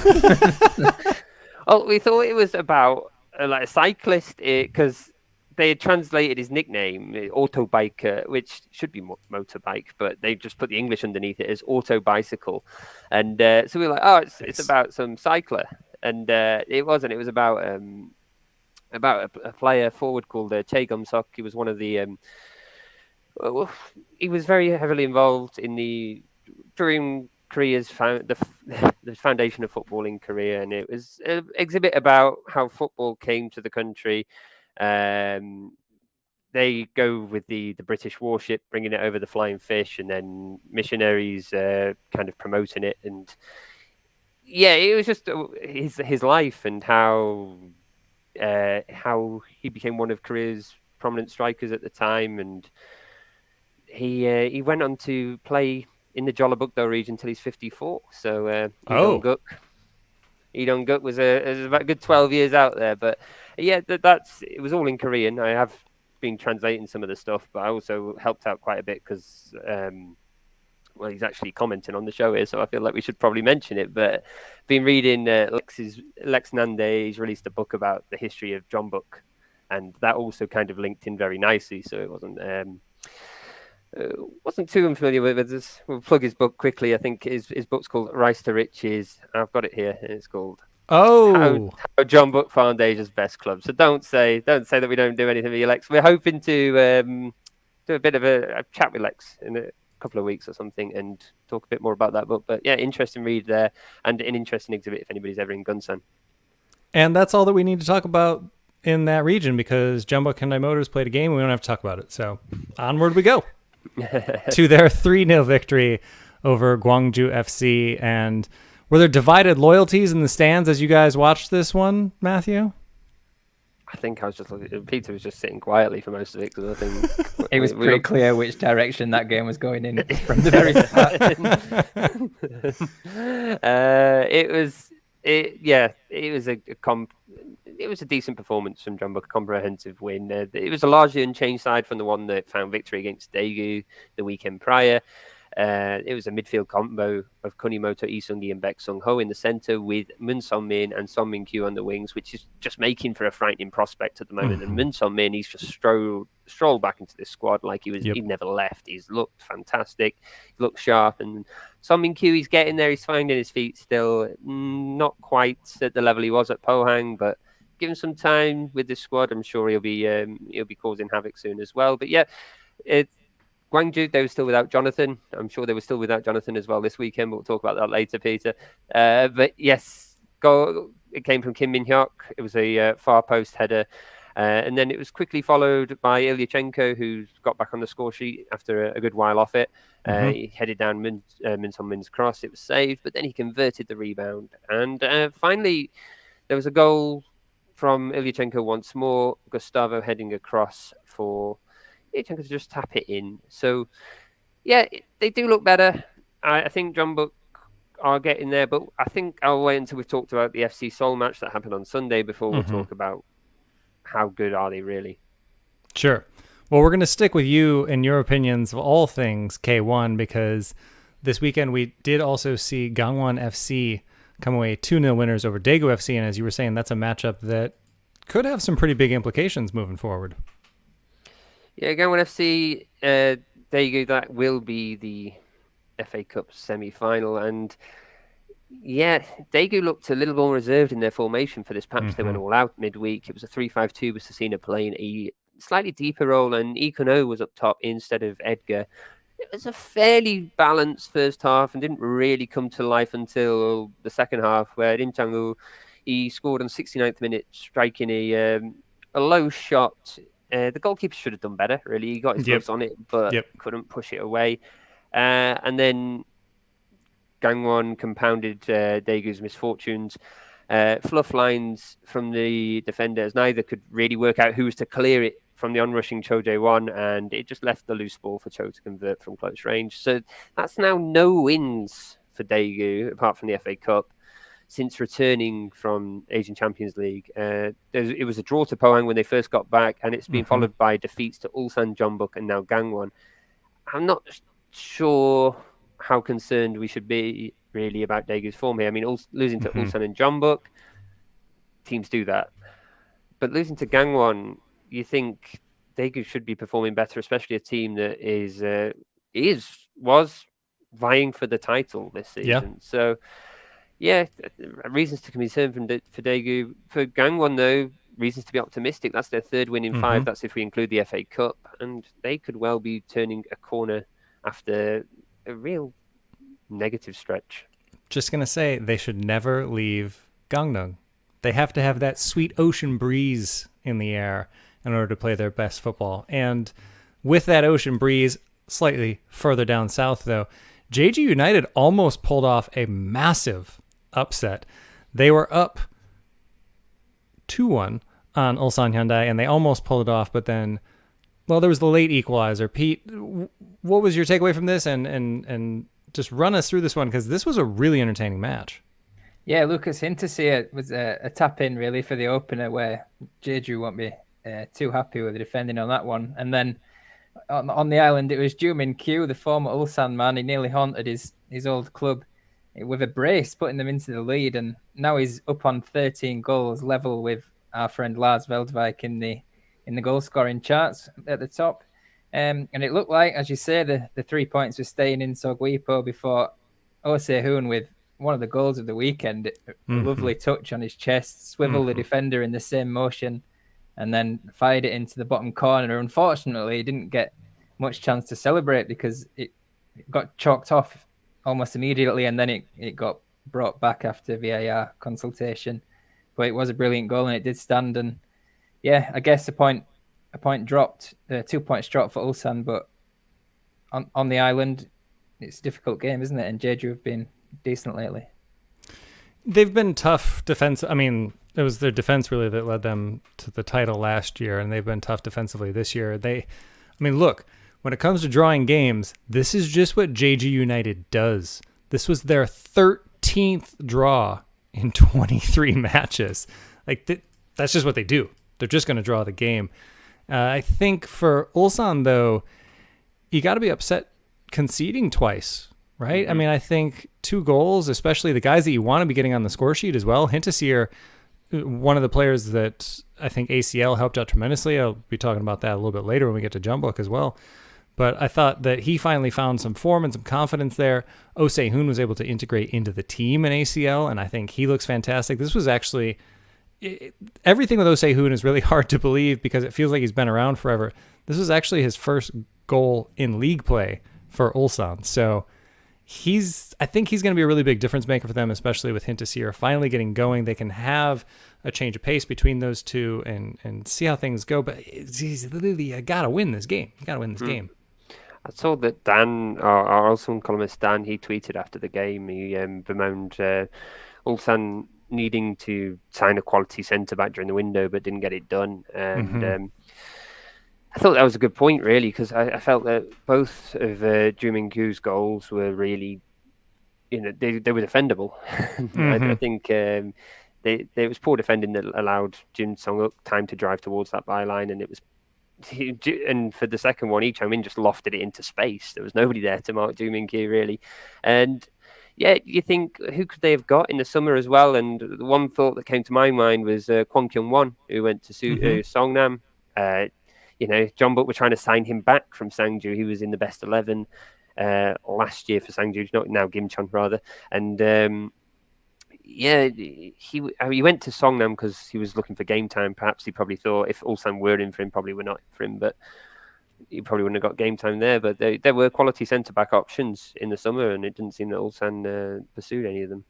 well, we thought it was about like a cyclist because they had translated his nickname, Autobiker, which should be motorbike, but they just put the English underneath it as auto bicycle. And so we were like, oh, it's about some cycler. And it wasn't. It was about a player forward called Chae Gum-sok. He was one of the. He was very heavily involved in during Korea's the foundation of football in Korea, and it was an exhibit about how football came to the country. They go with the British warship, bringing it over the Flying Fish, and then missionaries kind of promoting it. And yeah, it was just his life and how he became one of Korea's prominent strikers at the time. And he went on to play in the Jeollabuk-do region until he's 54. So Lee-Dong-guk was about a good 12 years out there. But yeah, it was all in Korean. I have been translating some of the stuff, but I also helped out quite a bit because well, he's actually commenting on the show here, so I feel like we should probably mention it. But been reading Lex Nande. He's released a book about the history of Jeonbuk, and that also kind of linked in very nicely. So it wasn't too unfamiliar with this. We'll plug his book quickly. I think his book's called Rise to Riches. I've got it here, and it's called How Jeonbuk found Asia's best club. So don't say that we don't do anything with you, Lex. We're hoping to do a bit of a chat with Lex in a couple of weeks or something and talk a bit more about that book. But yeah, interesting read there and an interesting exhibit if anybody's ever in Gunsan. And that's all that we need to talk about in that region because Jeonbuk Hyundai Motors played a game and we don't have to talk about it. So onward we go to their 3-0 victory over Gwangju FC. And were there divided loyalties in the stands as you guys watched this one, Matthew? I think I was just looking. Peter was just sitting quietly for most of it because I think it was pretty clear which direction that game was going in from the very start. It was a decent performance from Jeonbuk, a comprehensive win. It was a largely unchanged side from the one that found victory against Daegu the weekend prior. It was a midfield combo of Kunimoto, Lee Seung-gi and Baek Sung-ho in the centre with Moon Sung-min and Son Min-kyu on the wings, which is just making for a frightening prospect at the moment. And Moon Sung-min, he's just strolled back into this squad like he never left. He's looked fantastic. He looked sharp. And Son Min-kyu, he's getting there. He's finding his feet still. Not quite at the level he was at Pohang, but give him some time with this squad. I'm sure he'll be causing havoc soon as well. But yeah, Gwangju, they were still without Jonathan. I'm sure they were still without Jonathan as well this weekend, but we'll talk about that later, Peter. But yes, it came from Kim Min-hyuk. It was a far post header. And then it was quickly followed by Ilyachenko, who got back on the score sheet after a good while off it. He headed down Min Son Min's cross. It was saved, but then he converted the rebound. And finally, there was a goal from Ilyachenko once more. Gustavo heading across for Ilyachenko to just tap it in. So, yeah, they do look better. I think Jeonbuk are getting there, but I think I'll wait until we've talked about the FC Seoul match that happened on Sunday before we'll talk about how good are they really. Sure. Well, we're going to stick with you and your opinions of all things K1 because this weekend we did also see Gangwon FC come away 2-0 winners over Daegu FC, and as you were saying, that's a matchup that could have some pretty big implications moving forward. Yeah, Gangwon FC, Daegu, that will be the FA Cup semi-final, and yeah, Daegu looked a little more reserved in their formation for this patch. They went all out midweek. It was a 3-5-2 with Cecina playing a slightly deeper role, and Ikono was up top instead of Edgar. It was a fairly balanced first half and didn't really come to life until the second half, where Rim Chang-woo, he scored on 69th minute, striking a low shot. The goalkeeper should have done better, really. He got his gloves on it, but couldn't push it away. And then Gangwon compounded Daegu's misfortunes. Fluff lines from the defenders. Neither could really work out who was to clear it from the onrushing Cho Jae-won, and it just left the loose ball for Cho to convert from close range. So that's now no wins for Daegu, apart from the FA Cup, since returning from Asian Champions League. It was a draw to Pohang when they first got back, and it's been followed by defeats to Ulsan, Jeonbuk, and now Gangwon. I'm not sure how concerned we should be really about Daegu's form here. I mean, losing to Ulsan and Jeonbuk, teams do that. But losing to Gangwon, you think Daegu should be performing better, especially a team that was vying for the title this season. Yeah. So, yeah, reasons to be concerned for Daegu. For Gangwon, though, reasons to be optimistic. That's their third win in 5. That's if we include the FA Cup. And they could well be turning a corner after a real negative stretch. Just going to say, they should never leave Gangneung. They have to have that sweet ocean breeze in the air in order to play their best football. And with that ocean breeze, slightly further down south, though, Jeju United almost pulled off a massive upset. They were up 2-1 on Ulsan Hyundai, and they almost pulled it off, but then, well, there was the late equalizer. Pete, what was your takeaway from this? And just run us through this one, because this was a really entertaining match. Yeah, Lucas Hinterseer was a tap-in, really, for the opener, where Jeju won't be too happy with the defending on that one. And then on the island, it was Jumin Kyu, the former Ulsan man. He nearly haunted his old club with a brace, putting them into the lead. And now he's up on 13 goals, level with our friend Lars Veldwijk in the goal-scoring charts at the top. And it looked like, as you say, the 3 points were staying in Sogwipo before Oh Se-hoon with one of the goals of the weekend. A lovely touch on his chest, swiveled the defender in the same motion, and then fired it into the bottom corner. Unfortunately, he didn't get much chance to celebrate because it got chalked off almost immediately, and then it got brought back after VAR consultation. But it was a brilliant goal, and it did stand. And yeah, I guess a point dropped, 2 points dropped for Ulsan, but on the island, it's a difficult game, isn't it? And Jeju have been decent lately. They've been tough defense. I mean, it was their defense really that led them to the title last year, and they've been tough defensively this year. Look, when it comes to drawing games, this is just what Jeju United does. This was their 13th draw in 23 matches. That's just what they do. They're just going to draw the game. I think for Ulsan, though, you got to be upset conceding twice, right? I mean, I think 2 goals, especially the guys that you want to be getting on the score sheet as well. Hinterseer, one of the players that I think ACL helped out tremendously. I'll be talking about that a little bit later when we get to Jeonbuk as well. But I thought that he finally found some form and some confidence there. Oh Se-hoon was able to integrate into the team in ACL, and I think he looks fantastic. This was actually... everything with Oh Se-hoon is really hard to believe because it feels like he's been around forever. This was actually his first goal in league play for Ulsan. So I think he's going to be a really big difference maker for them, especially with Hintasir finally getting going. They can have a change of pace between those two and see how things go. But he's literally, you got to win this game. You got to win this game. I saw that Dan, our Ulsan columnist Dan, he tweeted after the game. He bemoaned Ulsan needing to sign a quality centre-back during the window, but didn't get it done. And I thought that was a good point, really, because I felt that both of Joo Min-koo's goals were really, they were defendable. I think there was poor defending that allowed Jin Song-uk time to drive towards that byline, and it was. And for the second one, Lee Chong-min just lofted it into space. There was nobody there to mark Joo Min-koo, really. And yeah, you think, who could they have got in the summer as well? And the one thought that came to my mind was Kwon Kyung-won, who went to Songnam. Jeonbuk were trying to sign him back from Sangju. He was in the best 11 last year for Sangju, not now Gimcheon rather. And he went to Songnam because he was looking for game time. Perhaps he probably thought if Ulsan were in for him, probably were not for him, but he probably wouldn't have got game time there. But there were quality centre-back options in the summer, and it didn't seem that Ulsan pursued any of them.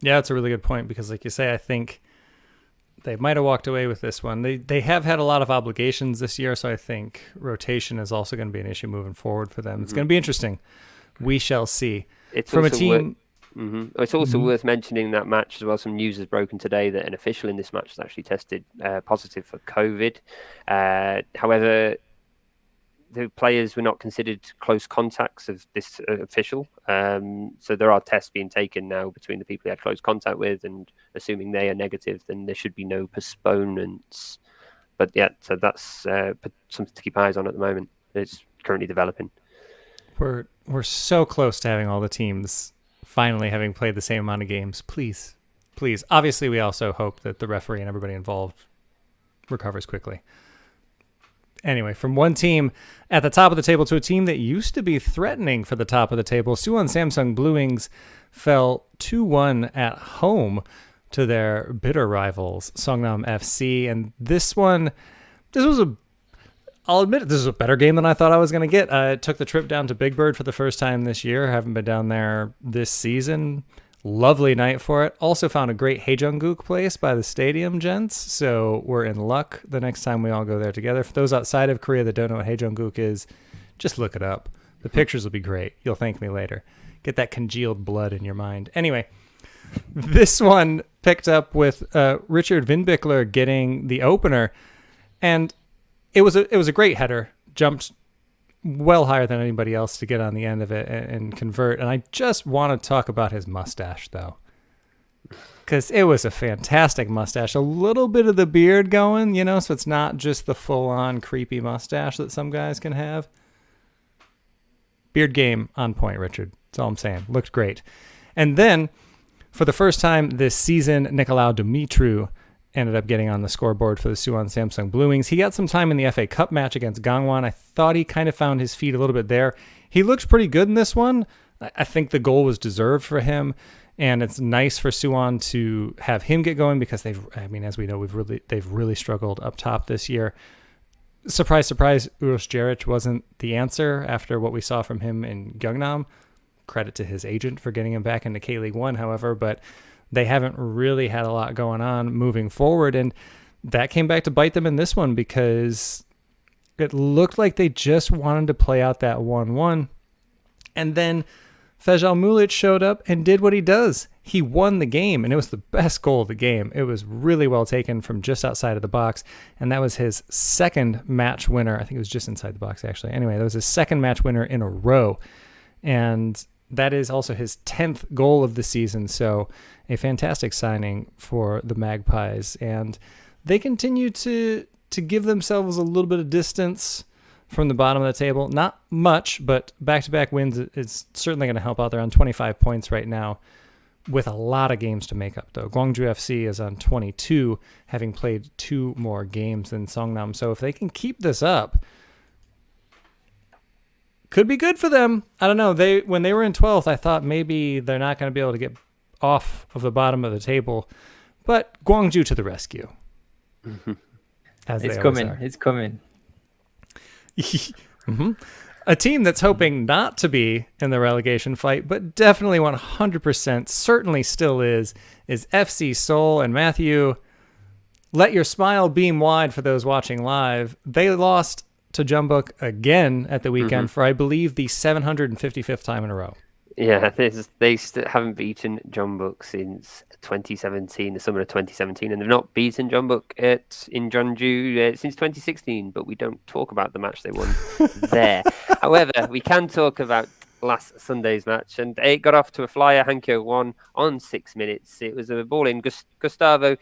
Yeah, that's a really good point, because like you say, I think they might have walked away with this one. They have had a lot of obligations this year, so I think rotation is also going to be an issue moving forward for them. It's going to be interesting. We shall see. It's from a team... It's also worth mentioning that match as well. Some news has broken today that an official in this match has actually tested positive for COVID. However, the players were not considered close contacts of this official. So there are tests being taken now between the people he had close contact with, and assuming they are negative, then there should be no postponements. But yeah, so that's something to keep eyes on at the moment. It's currently developing. We're so close to having all the teams finally having played the same amount of games. Please. Obviously, we also hope that the referee and everybody involved recovers quickly. Anyway, from one team at the top of the table to a team that used to be threatening for the top of the table, Suwon Samsung Blue Wings fell 2-1 at home to their bitter rivals, Songnam FC. And I'll admit it, this is a better game than I thought I was going to get. I took the trip down to Big Bird for the first time this year. Haven't been down there this season. Lovely night for it. Also found a great Haejungguk place by the stadium, gents. So we're in luck the next time we all go there together. For those outside of Korea that don't know what Haejungguk is, just look it up. The pictures will be great. You'll thank me later. Get that congealed blood in your mind. Anyway, this one picked up with Richard Vindbickler getting the opener. And it was a great header, jumped well higher than anybody else to get on the end of it and convert. And I just want to talk about his mustache, though, because it was a fantastic mustache. A little bit of the beard going, so it's not just the full-on creepy mustache that some guys can have. Beard game on point, Richard. That's all I'm saying. Looked great. And then, for the first time this season, Nicolau Dumitru ended up getting on the scoreboard for the Suwon Samsung Blue Wings. He got some time in the FA Cup match against Gangwon. I thought he kind of found his feet a little bit there. He looked pretty good in this one. I think the goal was deserved for him, and it's nice for Suwon to have him get going because as we know, they've really struggled up top this year. Surprise, surprise, Uros Jeric wasn't the answer after what we saw from him in Jeonnam. Credit to his agent for getting him back into K-League 1, however, but they haven't really had a lot going on moving forward, and that came back to bite them in this one because it looked like they just wanted to play out that 1-1, and then Fejal Mulic showed up and did what he does. He won the game, and it was the best goal of the game. It was really well taken from just outside of the box, and that was his second match winner. I think it was just inside the box, actually. Anyway, that was his second match winner in a row, and that is also his 10th goal of the season, so a fantastic signing for the Magpies. And they continue to give themselves a little bit of distance from the bottom of the table. Not much, but back-to-back wins is certainly going to help out. They're on 25 points right now with a lot of games to make up, though. Gwangju FC is on 22, having played 2 more games than Songnam. So if they can keep this up, could be good for them. I don't know. When they were in 12th, I thought maybe they're not going to be able to get off of the bottom of the table, but Gwangju to the rescue. It's coming. Mm-hmm. A team that's hoping not to be in the relegation fight, but definitely 100% certainly still is FC Seoul. And Matthew, let your smile beam wide for those watching live. They lost to Jeonbuk again at the weekend for, I believe, the 755th time in a row. Yeah, they haven't beaten Jeonbuk since 2017, the summer of 2017, and they've not beaten Jeonbuk in Jeonju since 2016, but we don't talk about the match they won there. However, we can talk about last Sunday's match, and it got off to a flyer. Hankyo won on 6 minutes. It was a ball in. Gustavo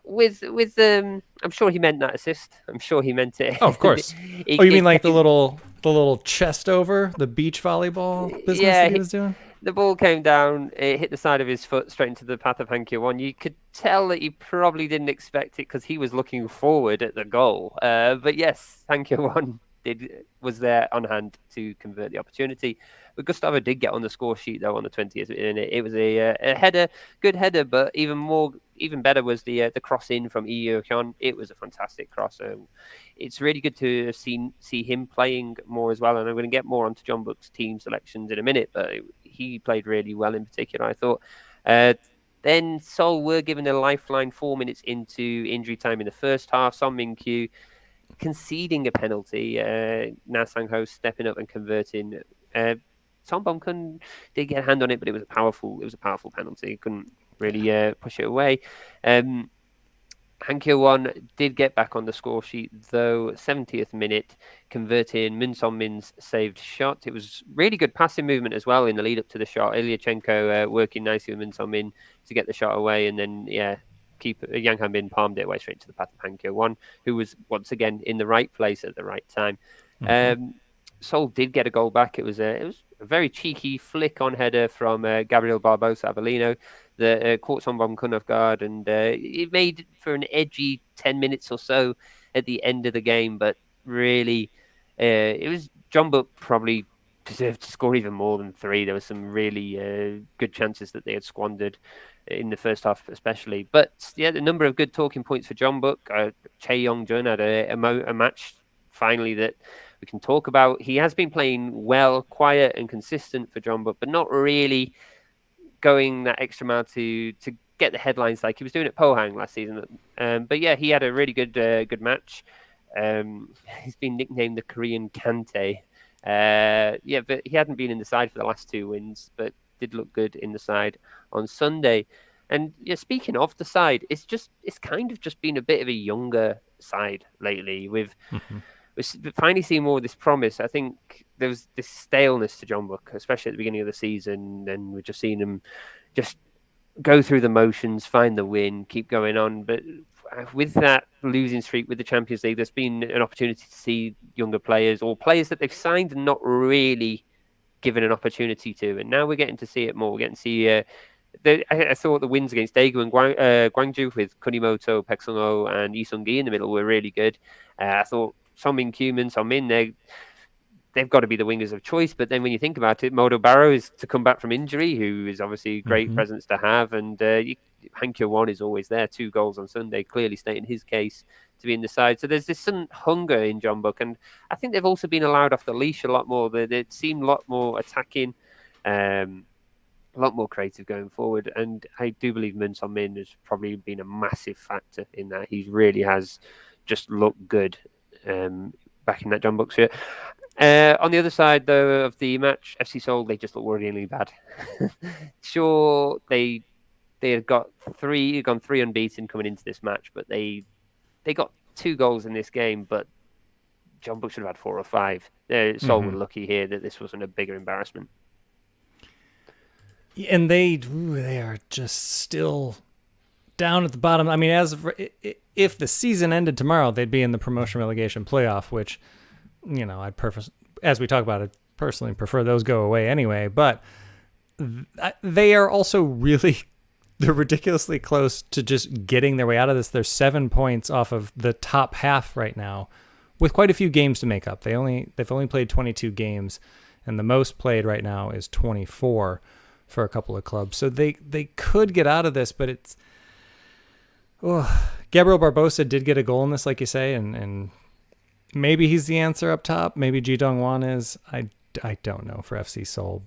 with I'm sure he meant that assist. I'm sure he meant it. Oh, of course. You mean like the little chest over, the beach volleyball business that he was doing? The ball came down, it hit the side of his foot straight into the path of Hankyo Won. You could tell that he probably didn't expect it because he was looking forward at the goal. But yes, Hankyo Won was there on hand to convert the opportunity. But Gustavo did get on the score sheet though on the 20th minute. It was a header, good header, but even better was the cross in from Lee Hyun. It was a fantastic cross. It's really good to see him playing more as well. And I'm going to get more onto Jeonbuk's team selections in a minute, but he played really well in particular, I thought. Then Seoul were given a lifeline 4 minutes into injury time in the first half. Son Min-kyu conceding a penalty. Na Sang-ho stepping up and converting. Son Bom-kun did get a hand on it, but it was a powerful penalty. He couldn't really push it away. Hankyo Won did get back on the score sheet, though, 70th minute, converting Moon Son-min's saved shot. It was really good passing movement as well in the lead up to the shot. Ilyachenko working nicely with Moon Son-min to get the shot away, and then, keeper Yang Han-bin palmed it away straight to the path of Hankyo Won, who was once again in the right place at the right time. Seoul did get a goal back. It was a very cheeky flick-on header from Gabriel Barbosa Avellino that caught Son Bom-kun off guard, and it made for an edgy 10 minutes or so at the end of the game. But really, it was Jeonbuk probably deserved to score even more than 3. There were some really good chances that they had squandered in the first half especially. But yeah, the number of good talking points for Jeonbuk. Chae Young-jun had a match finally that we can talk about. He has been playing well, quiet and consistent for Jeonbuk, but not really going that extra mile to get the headlines like he was doing at Pohang last season. But yeah, he had a really good match. He's been nicknamed the Korean Kante. But he hadn't been in the side for the last 2 wins, but did look good in the side on Sunday. And yeah, speaking of the side, it's kind of just been a bit of a younger side lately. We're finally seeing more of this promise. I think there was this staleness to Jeonbuk, especially at the beginning of the season, and we're just seeing them just go through the motions, find the win, keep going on. But with that losing streak with the Champions League, there's been an opportunity to see younger players or players that they've signed and not really given an opportunity to. And now we're getting to see it more. We're getting to see... I thought the wins against Daegu and Gwangju with Kunimoto, Paek Sung-ho and Lee Sung-gi in the middle were really good. I thought Son Min-kyu, Min Son-min, they've got to be the wingers of choice. But then when you think about it, Modo Barrow is to come back from injury, who is obviously a great presence to have. And Hankyo Won is always there. 2 goals on Sunday, clearly stating his case to be in the side. So there's this some hunger in Jeonbuk. And I think they've also been allowed off the leash a lot more. They seem a lot more attacking, a lot more creative going forward. And I do believe Min Son-min has probably been a massive factor in that. He really has just looked good back in that Jeonbuk shirt. On the other side, though, of the match, FC Seoul, they just look worryingly bad. Sure, they had gone 3 unbeaten coming into this match, but they got 2 goals in this game, but Jeonbuk should have had 4 or 5. Seoul were lucky here that this wasn't a bigger embarrassment. And they are just still down at the bottom. I mean, if the season ended tomorrow, they'd be in the promotion relegation playoff, which, as we talk about it, personally prefer those go away anyway. But they are also they're ridiculously close to just getting their way out of this. They're 7 points off of the top half right now, with quite a few games to make up. They've only played 22 games, and the most played right now is 24 for a couple of clubs. So they could get out of this, but it's... Gabriel Barbosa did get a goal in this, like you say, and maybe he's the answer up top. Maybe Ji Dong-won is. I don't know for FC Seoul.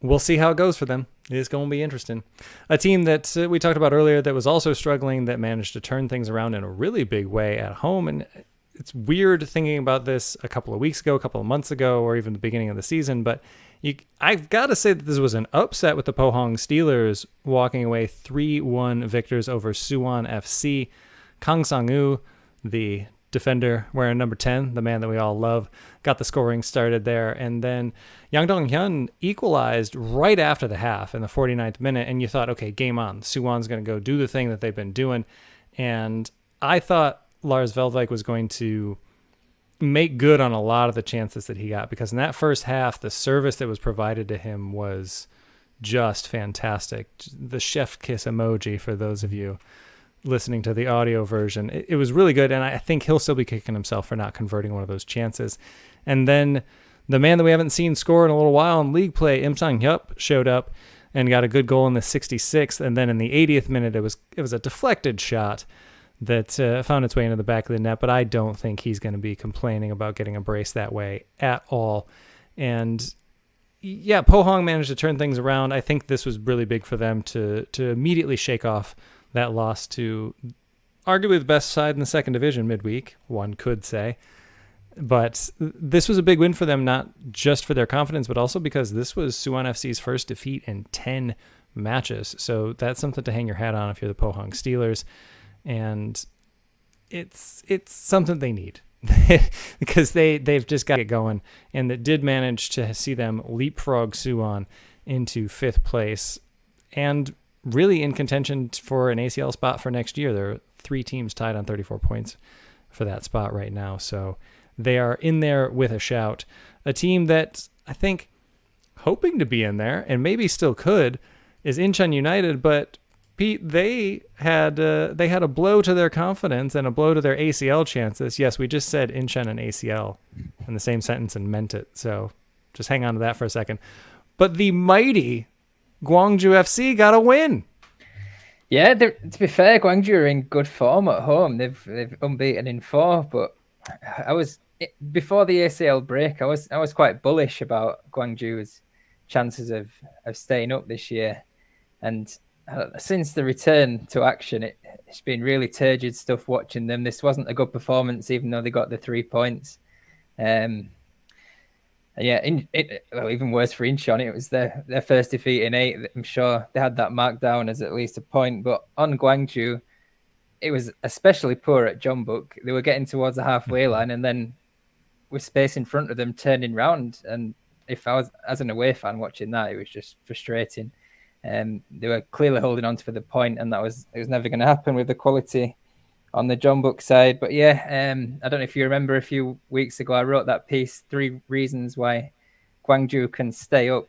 We'll see how it goes for them. It's going to be interesting. A team that we talked about earlier that was also struggling, that managed to turn things around in a really big way at home. And it's weird thinking about this a couple of weeks ago, a couple of months ago, or even the beginning of the season. But I've got to say that this was an upset with the Pohang Steelers walking away 3-1 victors over Suwon FC. Kang Sang-woo, the defender wearing number 10, the man that we all love, got the scoring started there. And then Yang Dong-hyun equalized right after the half in the 49th minute. And you thought, okay, game on. Suwon's going to go do the thing that they've been doing. And I thought Lars Veldvik was going to make good on a lot of the chances that he got, because in that first half, the service that was provided to him was just fantastic. The chef kiss emoji for those of you listening to the audio version. It was really good, and I think he'll still be kicking himself for not converting one of those chances. And then the man that we haven't seen score in a little while in league play, Im Sang-hyup, showed up and got a good goal in the 66th, and then in the 80th minute, it was a deflected shot that found its way into the back of the net, but I don't think he's going to be complaining about getting a brace that way at all. And yeah, Pohang managed to turn things around. I think this was really big for them to immediately shake off that loss to arguably the best side in the second division midweek, one could say. But this was a big win for them, not just for their confidence, but also because this was Suwon FC's first defeat in 10 matches. So that's something to hang your hat on if you're the Pohang Steelers. And it's something they need because they've just got to get going. And that did manage to see them leapfrog Suwon into 5th place and really in contention for an ACL spot for next year. There are 3 teams tied on 34 points for that spot right now. So they are in there with a shout. A team that I think hoping to be in there and maybe still could is Incheon United. But Pete, they had a blow to their confidence and a blow to their ACL chances. Yes, we just said Incheon and ACL in the same sentence and meant it. So just hang on to that for a second. But the mighty Gwangju FC got a win. Yeah, to be fair, Gwangju are in good form at home. They've unbeaten in 4, but before the ACL break, I was quite bullish about Gwangju's chances of staying up this year. And since the return to action, it's been really turgid stuff watching them. This wasn't a good performance, even though they got the 3 points. Even worse for Incheon. It was their first defeat in 8. I'm sure they had that marked down as at least a point. But on Gwangju, it was especially poor at Jeonbuk. They were getting towards the halfway line, and then with space in front of them, turning round. And if I was as an away fan watching that, it was just frustrating. They were clearly holding on for the point, and it was never going to happen with the quality on the Jeonbuk side. But yeah, I don't know if you remember a few weeks ago, I wrote that piece, 3 reasons why Gwangju can stay up.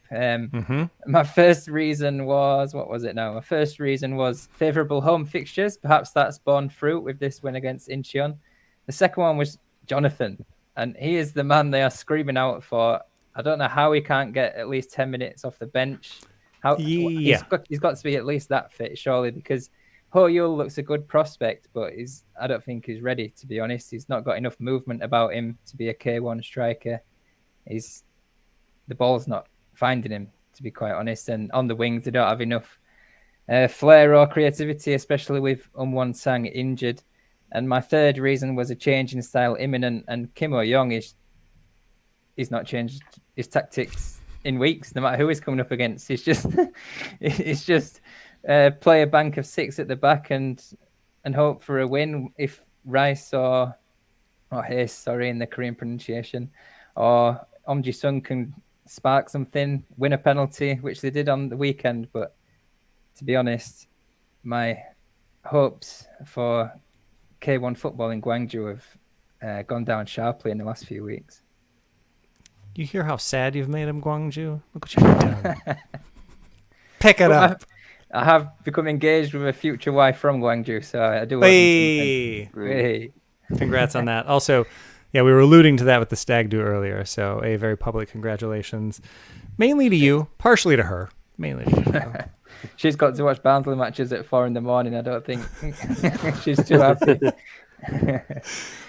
My first reason was, what was it now? My first reason was favourable home fixtures. Perhaps that's borne fruit with this win against Incheon. The second one was Jonathan, and he is the man they are screaming out for. I don't know how he can't get at least 10 minutes off the bench. He's got to be at least that fit, surely, because Ho Yul looks a good prospect, but I don't think he's ready, to be honest. He's not got enough movement about him to be a K1 striker. The ball's not finding him, to be quite honest. And on the wings, they don't have enough flair or creativity, especially with Won Sang injured. And my third reason was a change in style imminent, and Kim Oh-young he's not changed his tactics in weeks, no matter who he's coming up against. It's just play a bank of 6 at the back and hope for a win. If Rice or Hayes, in the Korean pronunciation, or Ji-sung can spark something, win a penalty, which they did on the weekend. But to be honest, my hopes for K1 football in Gwangju have gone down sharply in the last few weeks. You hear how sad you've made him, Gwangju? Look what you've done. Pick it up. I have become engaged with a future wife from Gwangju, so I do. Hey. Congrats on that. Also, yeah, we were alluding to that with the stag do earlier, so a very public congratulations, mainly to you, partially to her, mainly to you. She's got to watch Barnsley matches at 4 a.m. I don't think she's too happy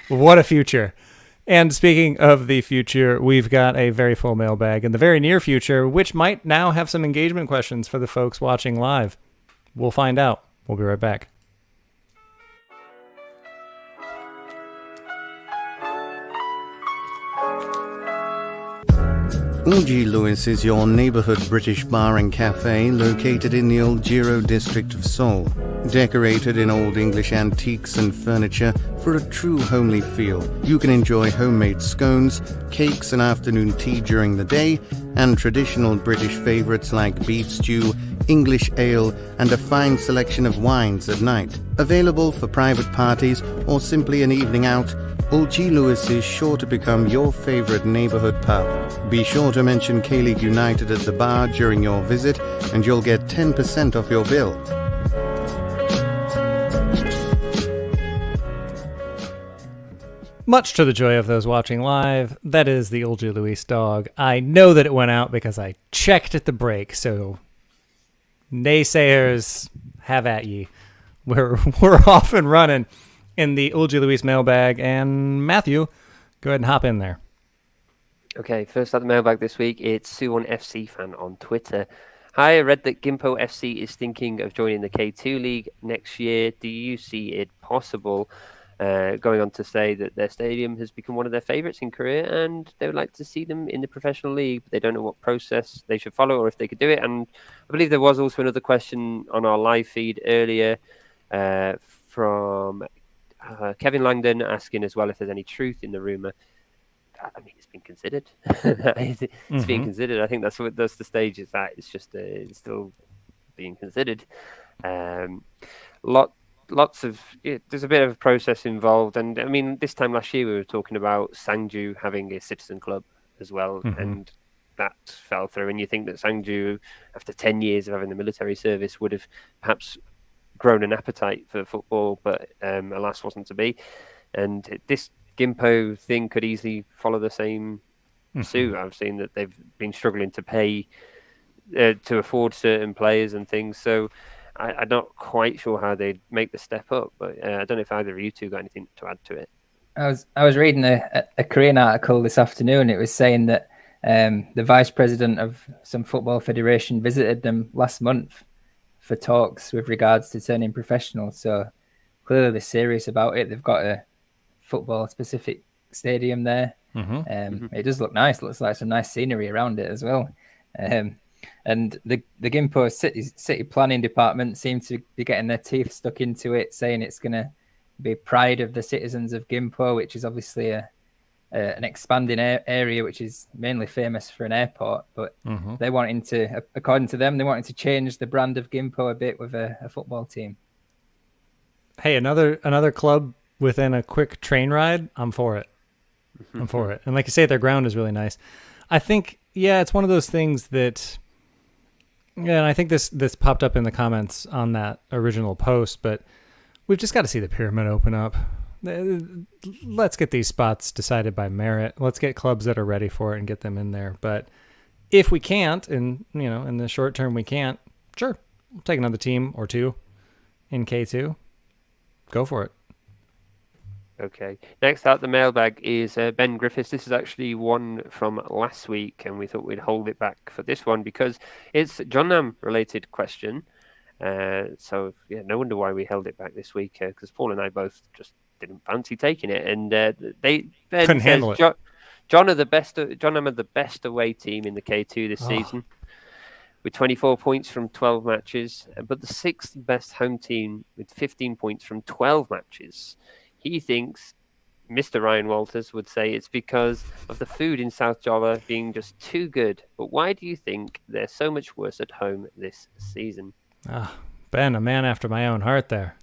What a future. And speaking of the future, we've got a very full mailbag in the very near future, which might now have some engagement questions for the folks watching live. We'll find out. We'll be right back. Eulji Lewis is your neighborhood British bar and cafe located in the Old district of Seoul. Decorated in old English antiques and furniture for a true homely feel, you can enjoy homemade scones, cakes and afternoon tea during the day, and traditional British favorites like beef stew, English ale, and a fine selection of wines at night. Available for private parties or simply an evening out, Eulji Lewis is sure to become your favorite neighborhood pub. Be sure to mention K-League United at the bar during your visit and you'll get 10% off your bill. Much to the joy of those watching live, that is the Eulji Lewis dog. I know that it went out because I checked at the break, so naysayers, have at ye. We're off and running in the Eulji Lewis mailbag, and Matthew, go ahead and hop in there. Okay, first up the mailbag this week, it's Suwon FC fan on Twitter. Hi, I read that Gimpo FC is thinking of joining the K2 League next year. Do you see it possible? Going on to say that their stadium has become one of their favourites in Korea and they would like to see them in the professional league, but they don't know what process they should follow or if they could do it. And I believe there was also another question on our live feed earlier from Kevin Langdon asking as well if there's any truth in the rumour. I mean, it's been considered. It's being considered. I think that's the stage it's at. It's just it's still being considered. Lots of there's a bit of a process involved, and I mean, this time last year we were talking about Sangju having a citizen club as well, and that fell through. And you think that Sangju, after 10 years of having the military service, would have perhaps grown an appetite for football, but alas, wasn't to be. And this Gimpo thing could easily follow the same suit. I've seen that they've been struggling to pay to afford certain players and things, so I'm not quite sure how they'd make the step up, but I don't know if either of you two got anything to add to it. I was reading a Korean article this afternoon. It was saying that the vice president of some football federation visited them last month for talks with regards to turning professional. So clearly they're serious about it. They've got a football-specific stadium there. It does look nice. It looks like some nice scenery around it as well. And the Gimpo city planning department seem to be getting their teeth stuck into it, saying it's going to be pride of the citizens of Gimpo, which is obviously an expanding area, which is mainly famous for an airport. But they're wanting to, according to them, they wanted to change the brand of Gimpo a bit with a football team. Hey, another club within a quick train ride. I'm for it. I'm for it. And like you say, their ground is really nice. I think, it's one of those things that. Yeah, and I think this popped up in the comments on that original post, but we've just got to see the pyramid open up. Let's get these spots decided by merit. Let's get clubs that are ready for it and get them in there. But if we can't, and in the short term we can't, sure, we'll take another team or two in K2. Go for it. Okay. Next out the mailbag is Ben Griffiths. This is actually one from last week, and we thought we'd hold it back for this one because it's a Jeonnam related question. So no wonder why we held it back this week, because Paul and I both just didn't fancy taking it, and Ben couldn't handle it. Jeonnam are the best away team in the K2 this season, with 24 points from 12 matches, but the sixth best home team with 15 points from 12 matches. He thinks Mr. Ryan Walters would say it's because of the food in South Java being just too good. But why do you think they're so much worse at home this season? Ben, a man after my own heart there.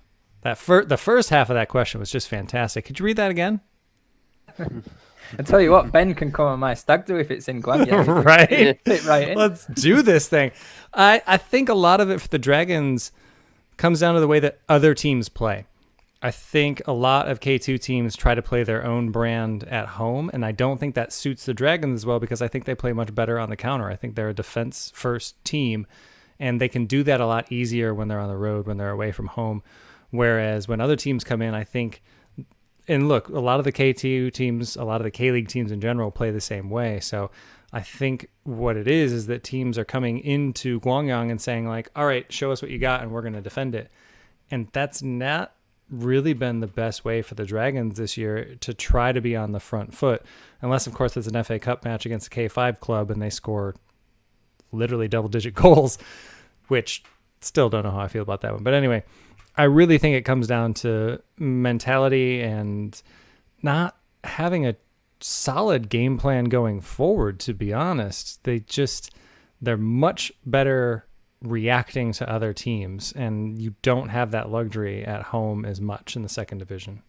The first half of that question was just fantastic. Could you read that again? I tell you what, Ben can come on my stag do if it's in Gwangju. Right? Right. Let's do this thing. I think a lot of it for the Dragons comes down to the way that other teams play. I think a lot of K2 teams try to play their own brand at home, and I don't think that suits the Dragons as well because I think they play much better on the counter. I think they're a defense-first team, and they can do that a lot easier when they're on the road, when they're away from home. Whereas when other teams come in, I think and look, a lot of the K2 teams, a lot of the K-League teams in general play the same way. So I think what it is that teams are coming into Gwangyang and saying like, all right, show us what you got and we're going to defend it. And that's not really been the best way for the Dragons this year to try to be on the front foot. Unless, of course, it's an FA Cup match against a K5 club and they score literally double-digit goals, which still don't know how I feel about that one. But anyway, I really think it comes down to mentality and not having a solid game plan going forward, to be honest. They're much better reacting to other teams, and you don't have that luxury at home as much in the second division.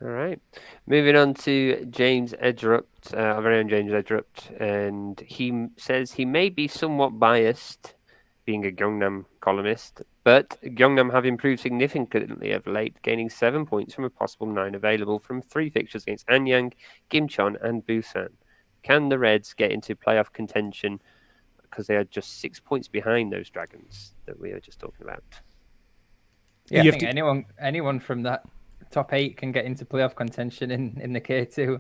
All right. Moving on to James Edgerupt, our very own James Edgerupt, and he says he may be somewhat biased, being a Jeonnam columnist, but Jeonnam have improved significantly of late, gaining 7 points from a possible 9 available from 3 fixtures against Anyang, Gimcheon, and Busan. Can the Reds get into playoff contention because they are just 6 points behind those Dragons that we were just talking about? Yeah, I think anyone from that top 8 can get into playoff contention in the K2.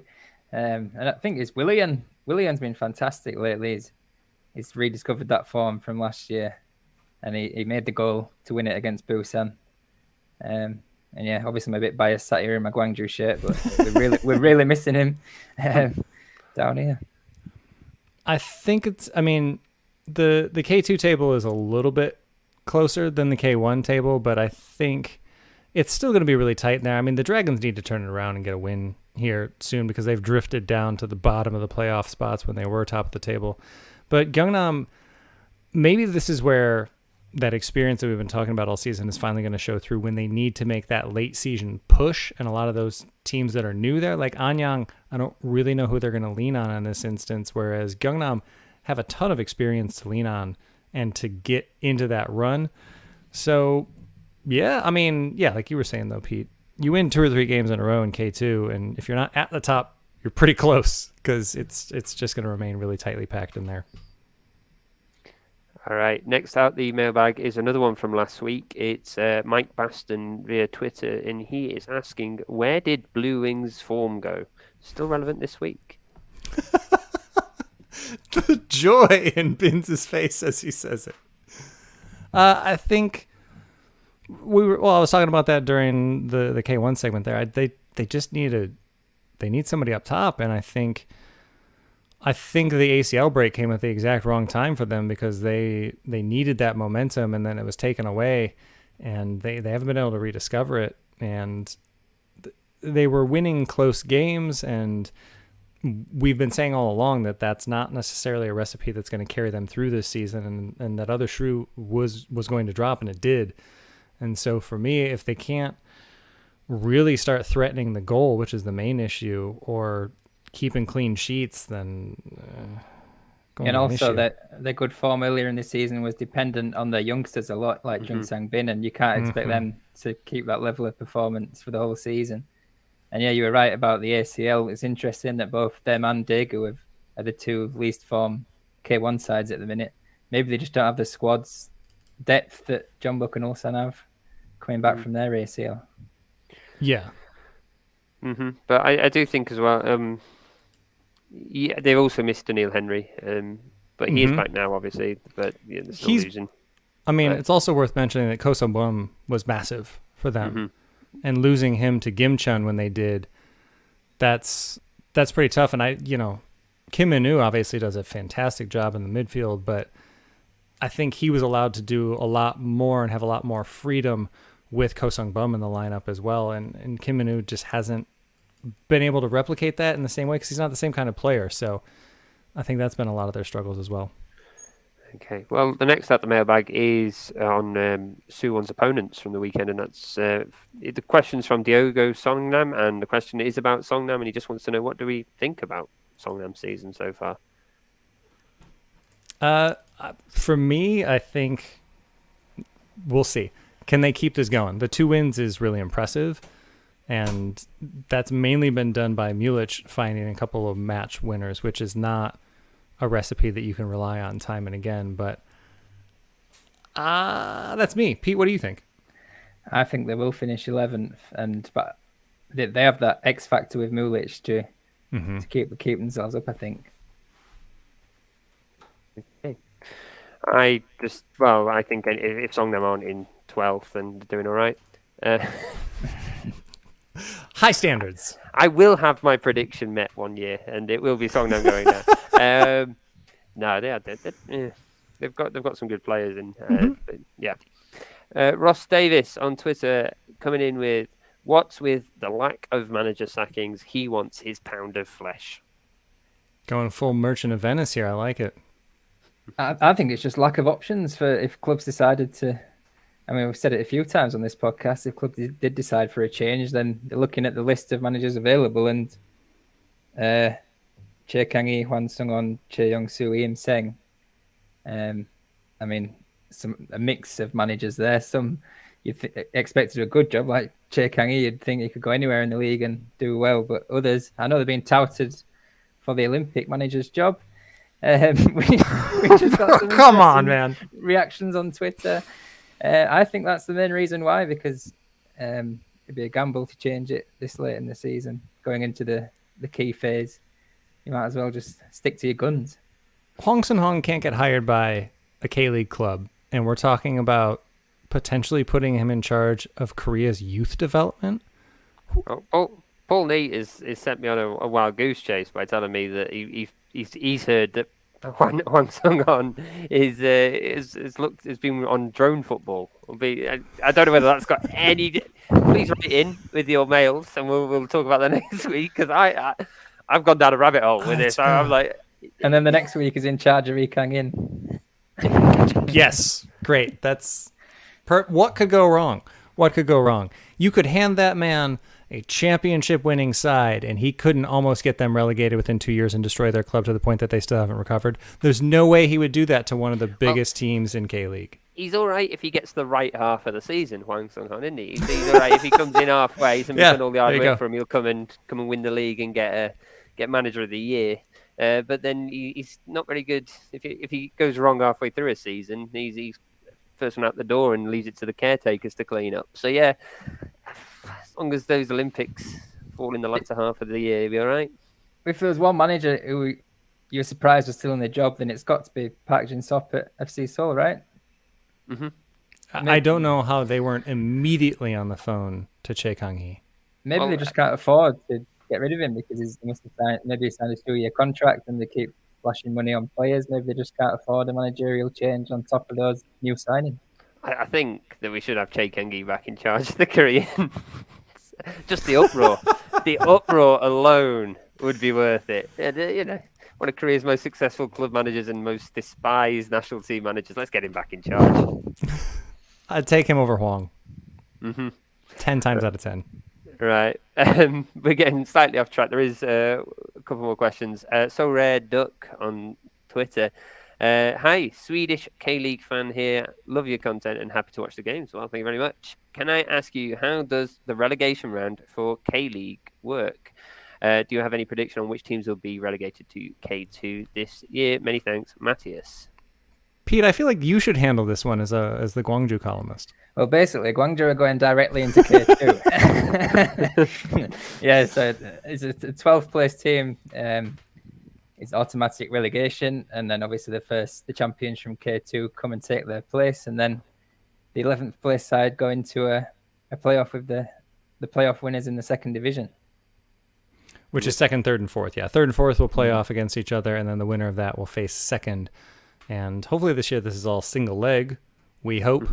And I think it's Willian. Willian's been fantastic lately. He's rediscovered that form from last year, and he made the goal to win it against Busan. And yeah, obviously I'm a bit biased sat here in my Gwangju shirt, but we're really missing him down here. I think the K2 table is a little bit closer than the K1 table, but I think it's still going to be really tight in there. I mean, the Dragons need to turn it around and get a win here soon because they've drifted down to the bottom of the playoff spots when they were top of the table. But Jeonnam, maybe this is where that experience that we've been talking about all season is finally going to show through when they need to make that late season push. And a lot of those teams that are new there, like Anyang, I don't really know who they're going to lean on in this instance, whereas Jeonnam have a ton of experience to lean on and to get into that run. So, yeah, like you were saying, though, Pete, you win 2 or 3 games in a row in K2, and if you're not at the top, you're pretty close because it's just going to remain really tightly packed in there. All right. Next out the mailbag is another one from last week. It's Mike Baston via Twitter, and he is asking, where did Blue Wings' form go? Still relevant this week? The joy in Binz's face as he says it. I think I was talking about that during the K1 segment there. They just need somebody up top, and I think the ACL break came at the exact wrong time for them because they needed that momentum, and then it was taken away, and they haven't been able to rediscover it. And they were winning close games, and we've been saying all along that that's not necessarily a recipe that's going to carry them through this season, and that other shoe was going to drop, and it did. And so for me, if they can't really start threatening the goal, which is the main issue, or keeping clean sheets, then and also that their good form earlier in the season was dependent on their youngsters a lot, like Jung Sang Bin, and you can't expect them to keep that level of performance for the whole season. And yeah, you were right about the ACL. It's interesting that both them and Daegu are the 2 least form K1 sides at the minute. Maybe they just don't have the squad's depth that Jeonbuk and Ulsan have coming back from their ACL. Yeah. But I do think as well, they've also missed Daniil Henry, but he is back now, obviously, but yeah, they're still losing. It's also worth mentioning that Ko Sung-bum was massive for them. And losing him to Gimcheon when they did, that's pretty tough. And Kim Min-woo obviously does a fantastic job in the midfield, but I think he was allowed to do a lot more and have a lot more freedom with Ko Sung-bum in the lineup as well. And Kim Min-woo just hasn't been able to replicate that in the same way because he's not the same kind of player. So I think that's been a lot of their struggles as well. Okay, well, the next at the mailbag is on Suwon's opponents from the weekend, and that's the question's from Daegu Songnam, and the question is about Songnam, and he just wants to know, what do we think about Songnam's season so far? For me, I think we'll see. Can they keep this going? The 2 wins is really impressive, and that's mainly been done by Mulich finding a couple of match winners, which is not a recipe that you can rely on time and again. But that's me. Pete, what do you think? I think they will finish 11th, but they have that X factor with Mulic to keep themselves up, I think. Okay. I think if Songnam aren't in 12th, then they're doing all right. High standards. I will have my prediction met one year, and it will be Songnam going there. No, they've got some good players, and yeah. Ross Davis on Twitter coming in with, what's with the lack of manager sackings? He wants his pound of flesh. Going full Merchant of Venice here. I like it. I think it's just lack of options for if clubs decided to. I mean, we've said it a few times on this podcast. If clubs did decide for a change, then they're looking at the list of managers available, and Che Kang-hee, Hwan Sung-on, Che Yong-soo, Im Seng. I mean, a mix of managers there. Some you expect to do a good job, like Che Kang-hee. You'd think he could go anywhere in the league and do well, but others, I know they're being touted for the Olympic manager's job. We just got some come on, man! Reactions on Twitter. I think that's the main reason why, because it'd be a gamble to change it this late in the season, going into the key phase. You might as well just stick to your guns. Hong Sun-hong can't get hired by a K-League club, and we're talking about potentially putting him in charge of Korea's youth development. Paul Neat is sent me on a wild goose chase by telling me that he's heard that Hwang Sung-on has been on drone football. I don't know whether that's got any. Please write in with your mails, and we'll talk about that next week, because I've gone down a rabbit hole with this. I'm like, and then the next week is in charge of Lee Kang-in. Yes, great. That's what could go wrong? What could go wrong? You could hand that man a championship-winning side, and he couldn't almost get them relegated within 2 years and destroy their club to the point that they still haven't recovered. There's no way he would do that to one of the biggest teams in K-League. He's all right if he gets the right half of the season, Hwang Sung-hon, isn't he? He's all right if he comes in halfway. He's done all the hard work for him. He'll come and win the league and get manager of the year. But then he's not very good if he goes wrong halfway through a season. He's first one out the door and leaves it to the caretakers to clean up. So yeah, as long as those Olympics fall in the latter half of the year, he'll be all right. If there was one manager who you were surprised was still in the job, then it's got to be Park Jin-sop at FC Seoul, right? Mm-hmm. I don't know how they weren't immediately on the phone to Che Kang-hee. Maybe they just can't afford to get rid of him because he must have signed a 2-year contract and they keep splashing money on players. Maybe they just can't afford a managerial change on top of those new signings. I think that we should have Che Kang-hee back in charge of the Korean. Just the uproar. The uproar alone would be worth it. And, one of Korea's most successful club managers and most despised national team managers. Let's get him back in charge. I'd take him over Hwang. 10 times out of 10. Right. We're getting slightly off track. There is a couple more questions. So Rare Duck on Twitter. Hi, Swedish K-League fan here. Love your content and happy to watch the games. Well, thank you very much. Can I ask you, how does the relegation round for K-League work? Do you have any prediction on which teams will be relegated to K2 this year? Many thanks, Matthias. Pete, I feel like you should handle this one as the Gwangju columnist. Well, basically, Gwangju are going directly into K2. Yeah, so it's a 12th place team. It's automatic relegation, and then obviously the champions from K2 come and take their place, and then the 11th place side go into a playoff with the playoff winners in the second division. Which is second, third, and fourth. Yeah, third and fourth will play off against each other, and then the winner of that will face second. And hopefully this year this is all single leg, we hope.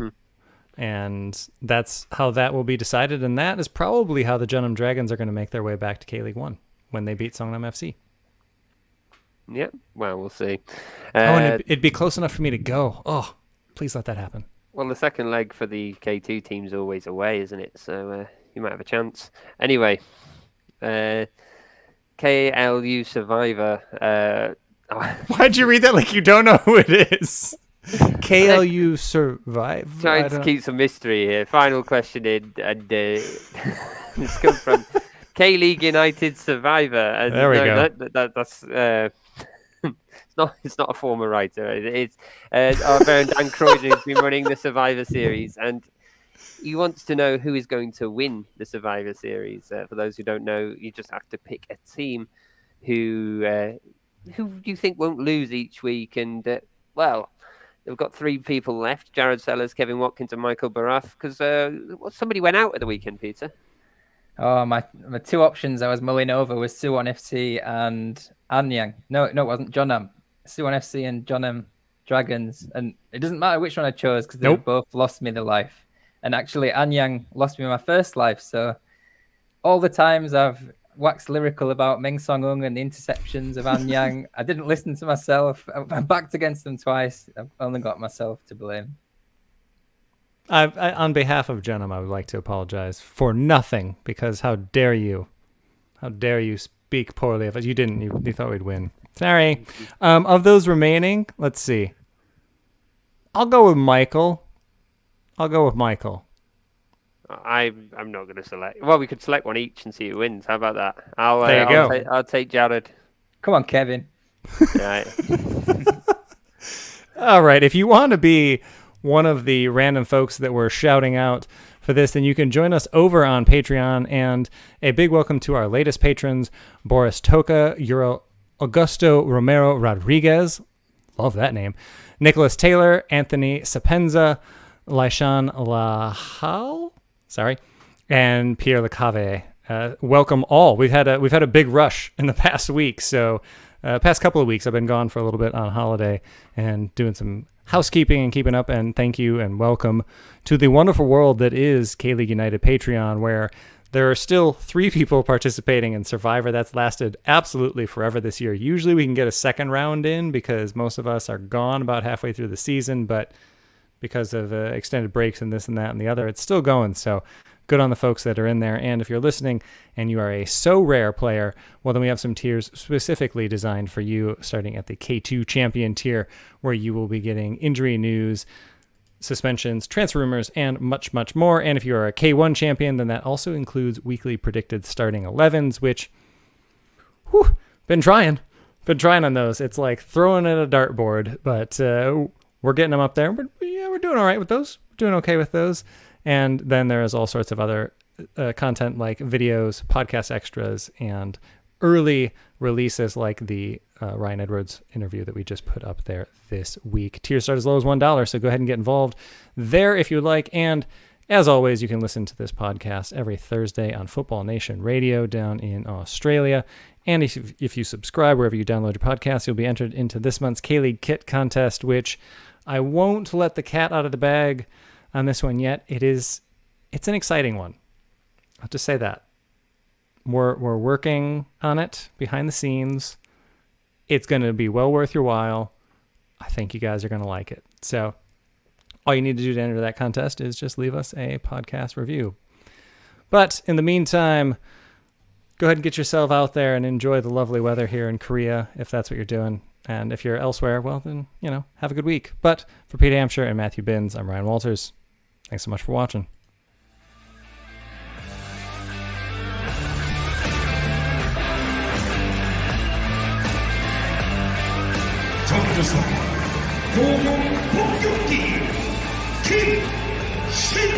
And that's how that will be decided. And that is probably how the Jeonnam Dragons are going to make their way back to K-League 1 when they beat Songnam FC. Yeah, well, we'll see. And it'd be close enough for me to go. Oh, please let that happen. Well, the second leg for the K2 team's always away, isn't it? So you might have a chance. Anyway, KLU Survivor. Why'd you read that like you don't know who it is? KLU Survive? Trying to keep some mystery here. Final question in, and it's come from K-League United Survivor. And there we go. That's it's not a former writer. It's our friend Dan Croydon who's been running the Survivor series, and he wants to know who is going to win the Survivor Series. For those who don't know, you just have to pick a team who you think won't lose each week. And, well, they've got 3 people left, Jared Sellers, Kevin Watkins and Michael Baraff, because somebody went out at the weekend, Peter. Oh, my 2 options I was mulling over was Suwon FC and Anyang. No, it wasn't. Jeonnam. Suwon FC and Jeonnam Dragons. And it doesn't matter which one I chose because they both lost me the life. And actually, Anyang lost me my first life. So all the times I've waxed lyrical about Meng Song-ung and the interceptions of Anyang, I didn't listen to myself. I backed against them twice. I've only got myself to blame. I on behalf of Jeonnam, I would like to apologize for nothing, because how dare you? How dare you speak poorly of us? You didn't. You thought we'd win. Sorry. Of those remaining, let's see. I'll go with Michael. I'm not going to select. Well, we could select one each and see who wins. How about that? There you go. I'll take Jared. Come on, Kevin. Right. All right. If you want to be one of the random folks that we're shouting out for this, then you can join us over on Patreon. And a big welcome to our latest patrons, Boris Toca, Augusto Romero Rodriguez, love that name, Nicholas Taylor, Anthony Sapenza, Laishan Lahal, and Pierre Lecave. Welcome all. We've had a big rush in the past week. So past couple of weeks, I've been gone for a little bit on holiday and doing some housekeeping and keeping up. And thank you and welcome to the wonderful world that is K-League United Patreon, where there are still 3 people participating in Survivor. That's lasted absolutely forever this year. Usually we can get a second round in because most of us are gone about halfway through the season, but because of extended breaks and this and that and the other, it's still going. So good on the folks that are in there. And if you're listening and you are a So Rare player, well, then we have some tiers specifically designed for you, starting at the K2 champion tier, where you will be getting injury news, suspensions, transfer rumors, and much, much more. And if you are a K1 champion, then that also includes weekly predicted starting 11s, which, been trying on those. It's like throwing at a dartboard, but we're getting them up there. We're doing all right with those. We're doing okay with those. And then there is all sorts of other content like videos, podcast extras, and early releases like the Ryan Edwards interview that we just put up there this week. Tiers start as low as $1, so go ahead and get involved there if you'd like. And as always, you can listen to this podcast every Thursday on Football Nation Radio down in Australia. And if you subscribe wherever you download your podcast, you'll be entered into this month's K-League Kit Contest, which I won't let the cat out of the bag on this one yet. It's an exciting one. I'll just say that. We're working on it behind the scenes. It's going to be well worth your while. I think you guys are going to like it. So all you need to do to enter that contest is just leave us a podcast review. But in the meantime, go ahead and get yourself out there and enjoy the lovely weather here in Korea, if that's what you're doing. And if you're elsewhere, well, then, have a good week. But for Pete Hampshire and Matthew Binns, I'm Ryan Walters. Thanks so much for watching. 정규선 공공 폭격기 김신우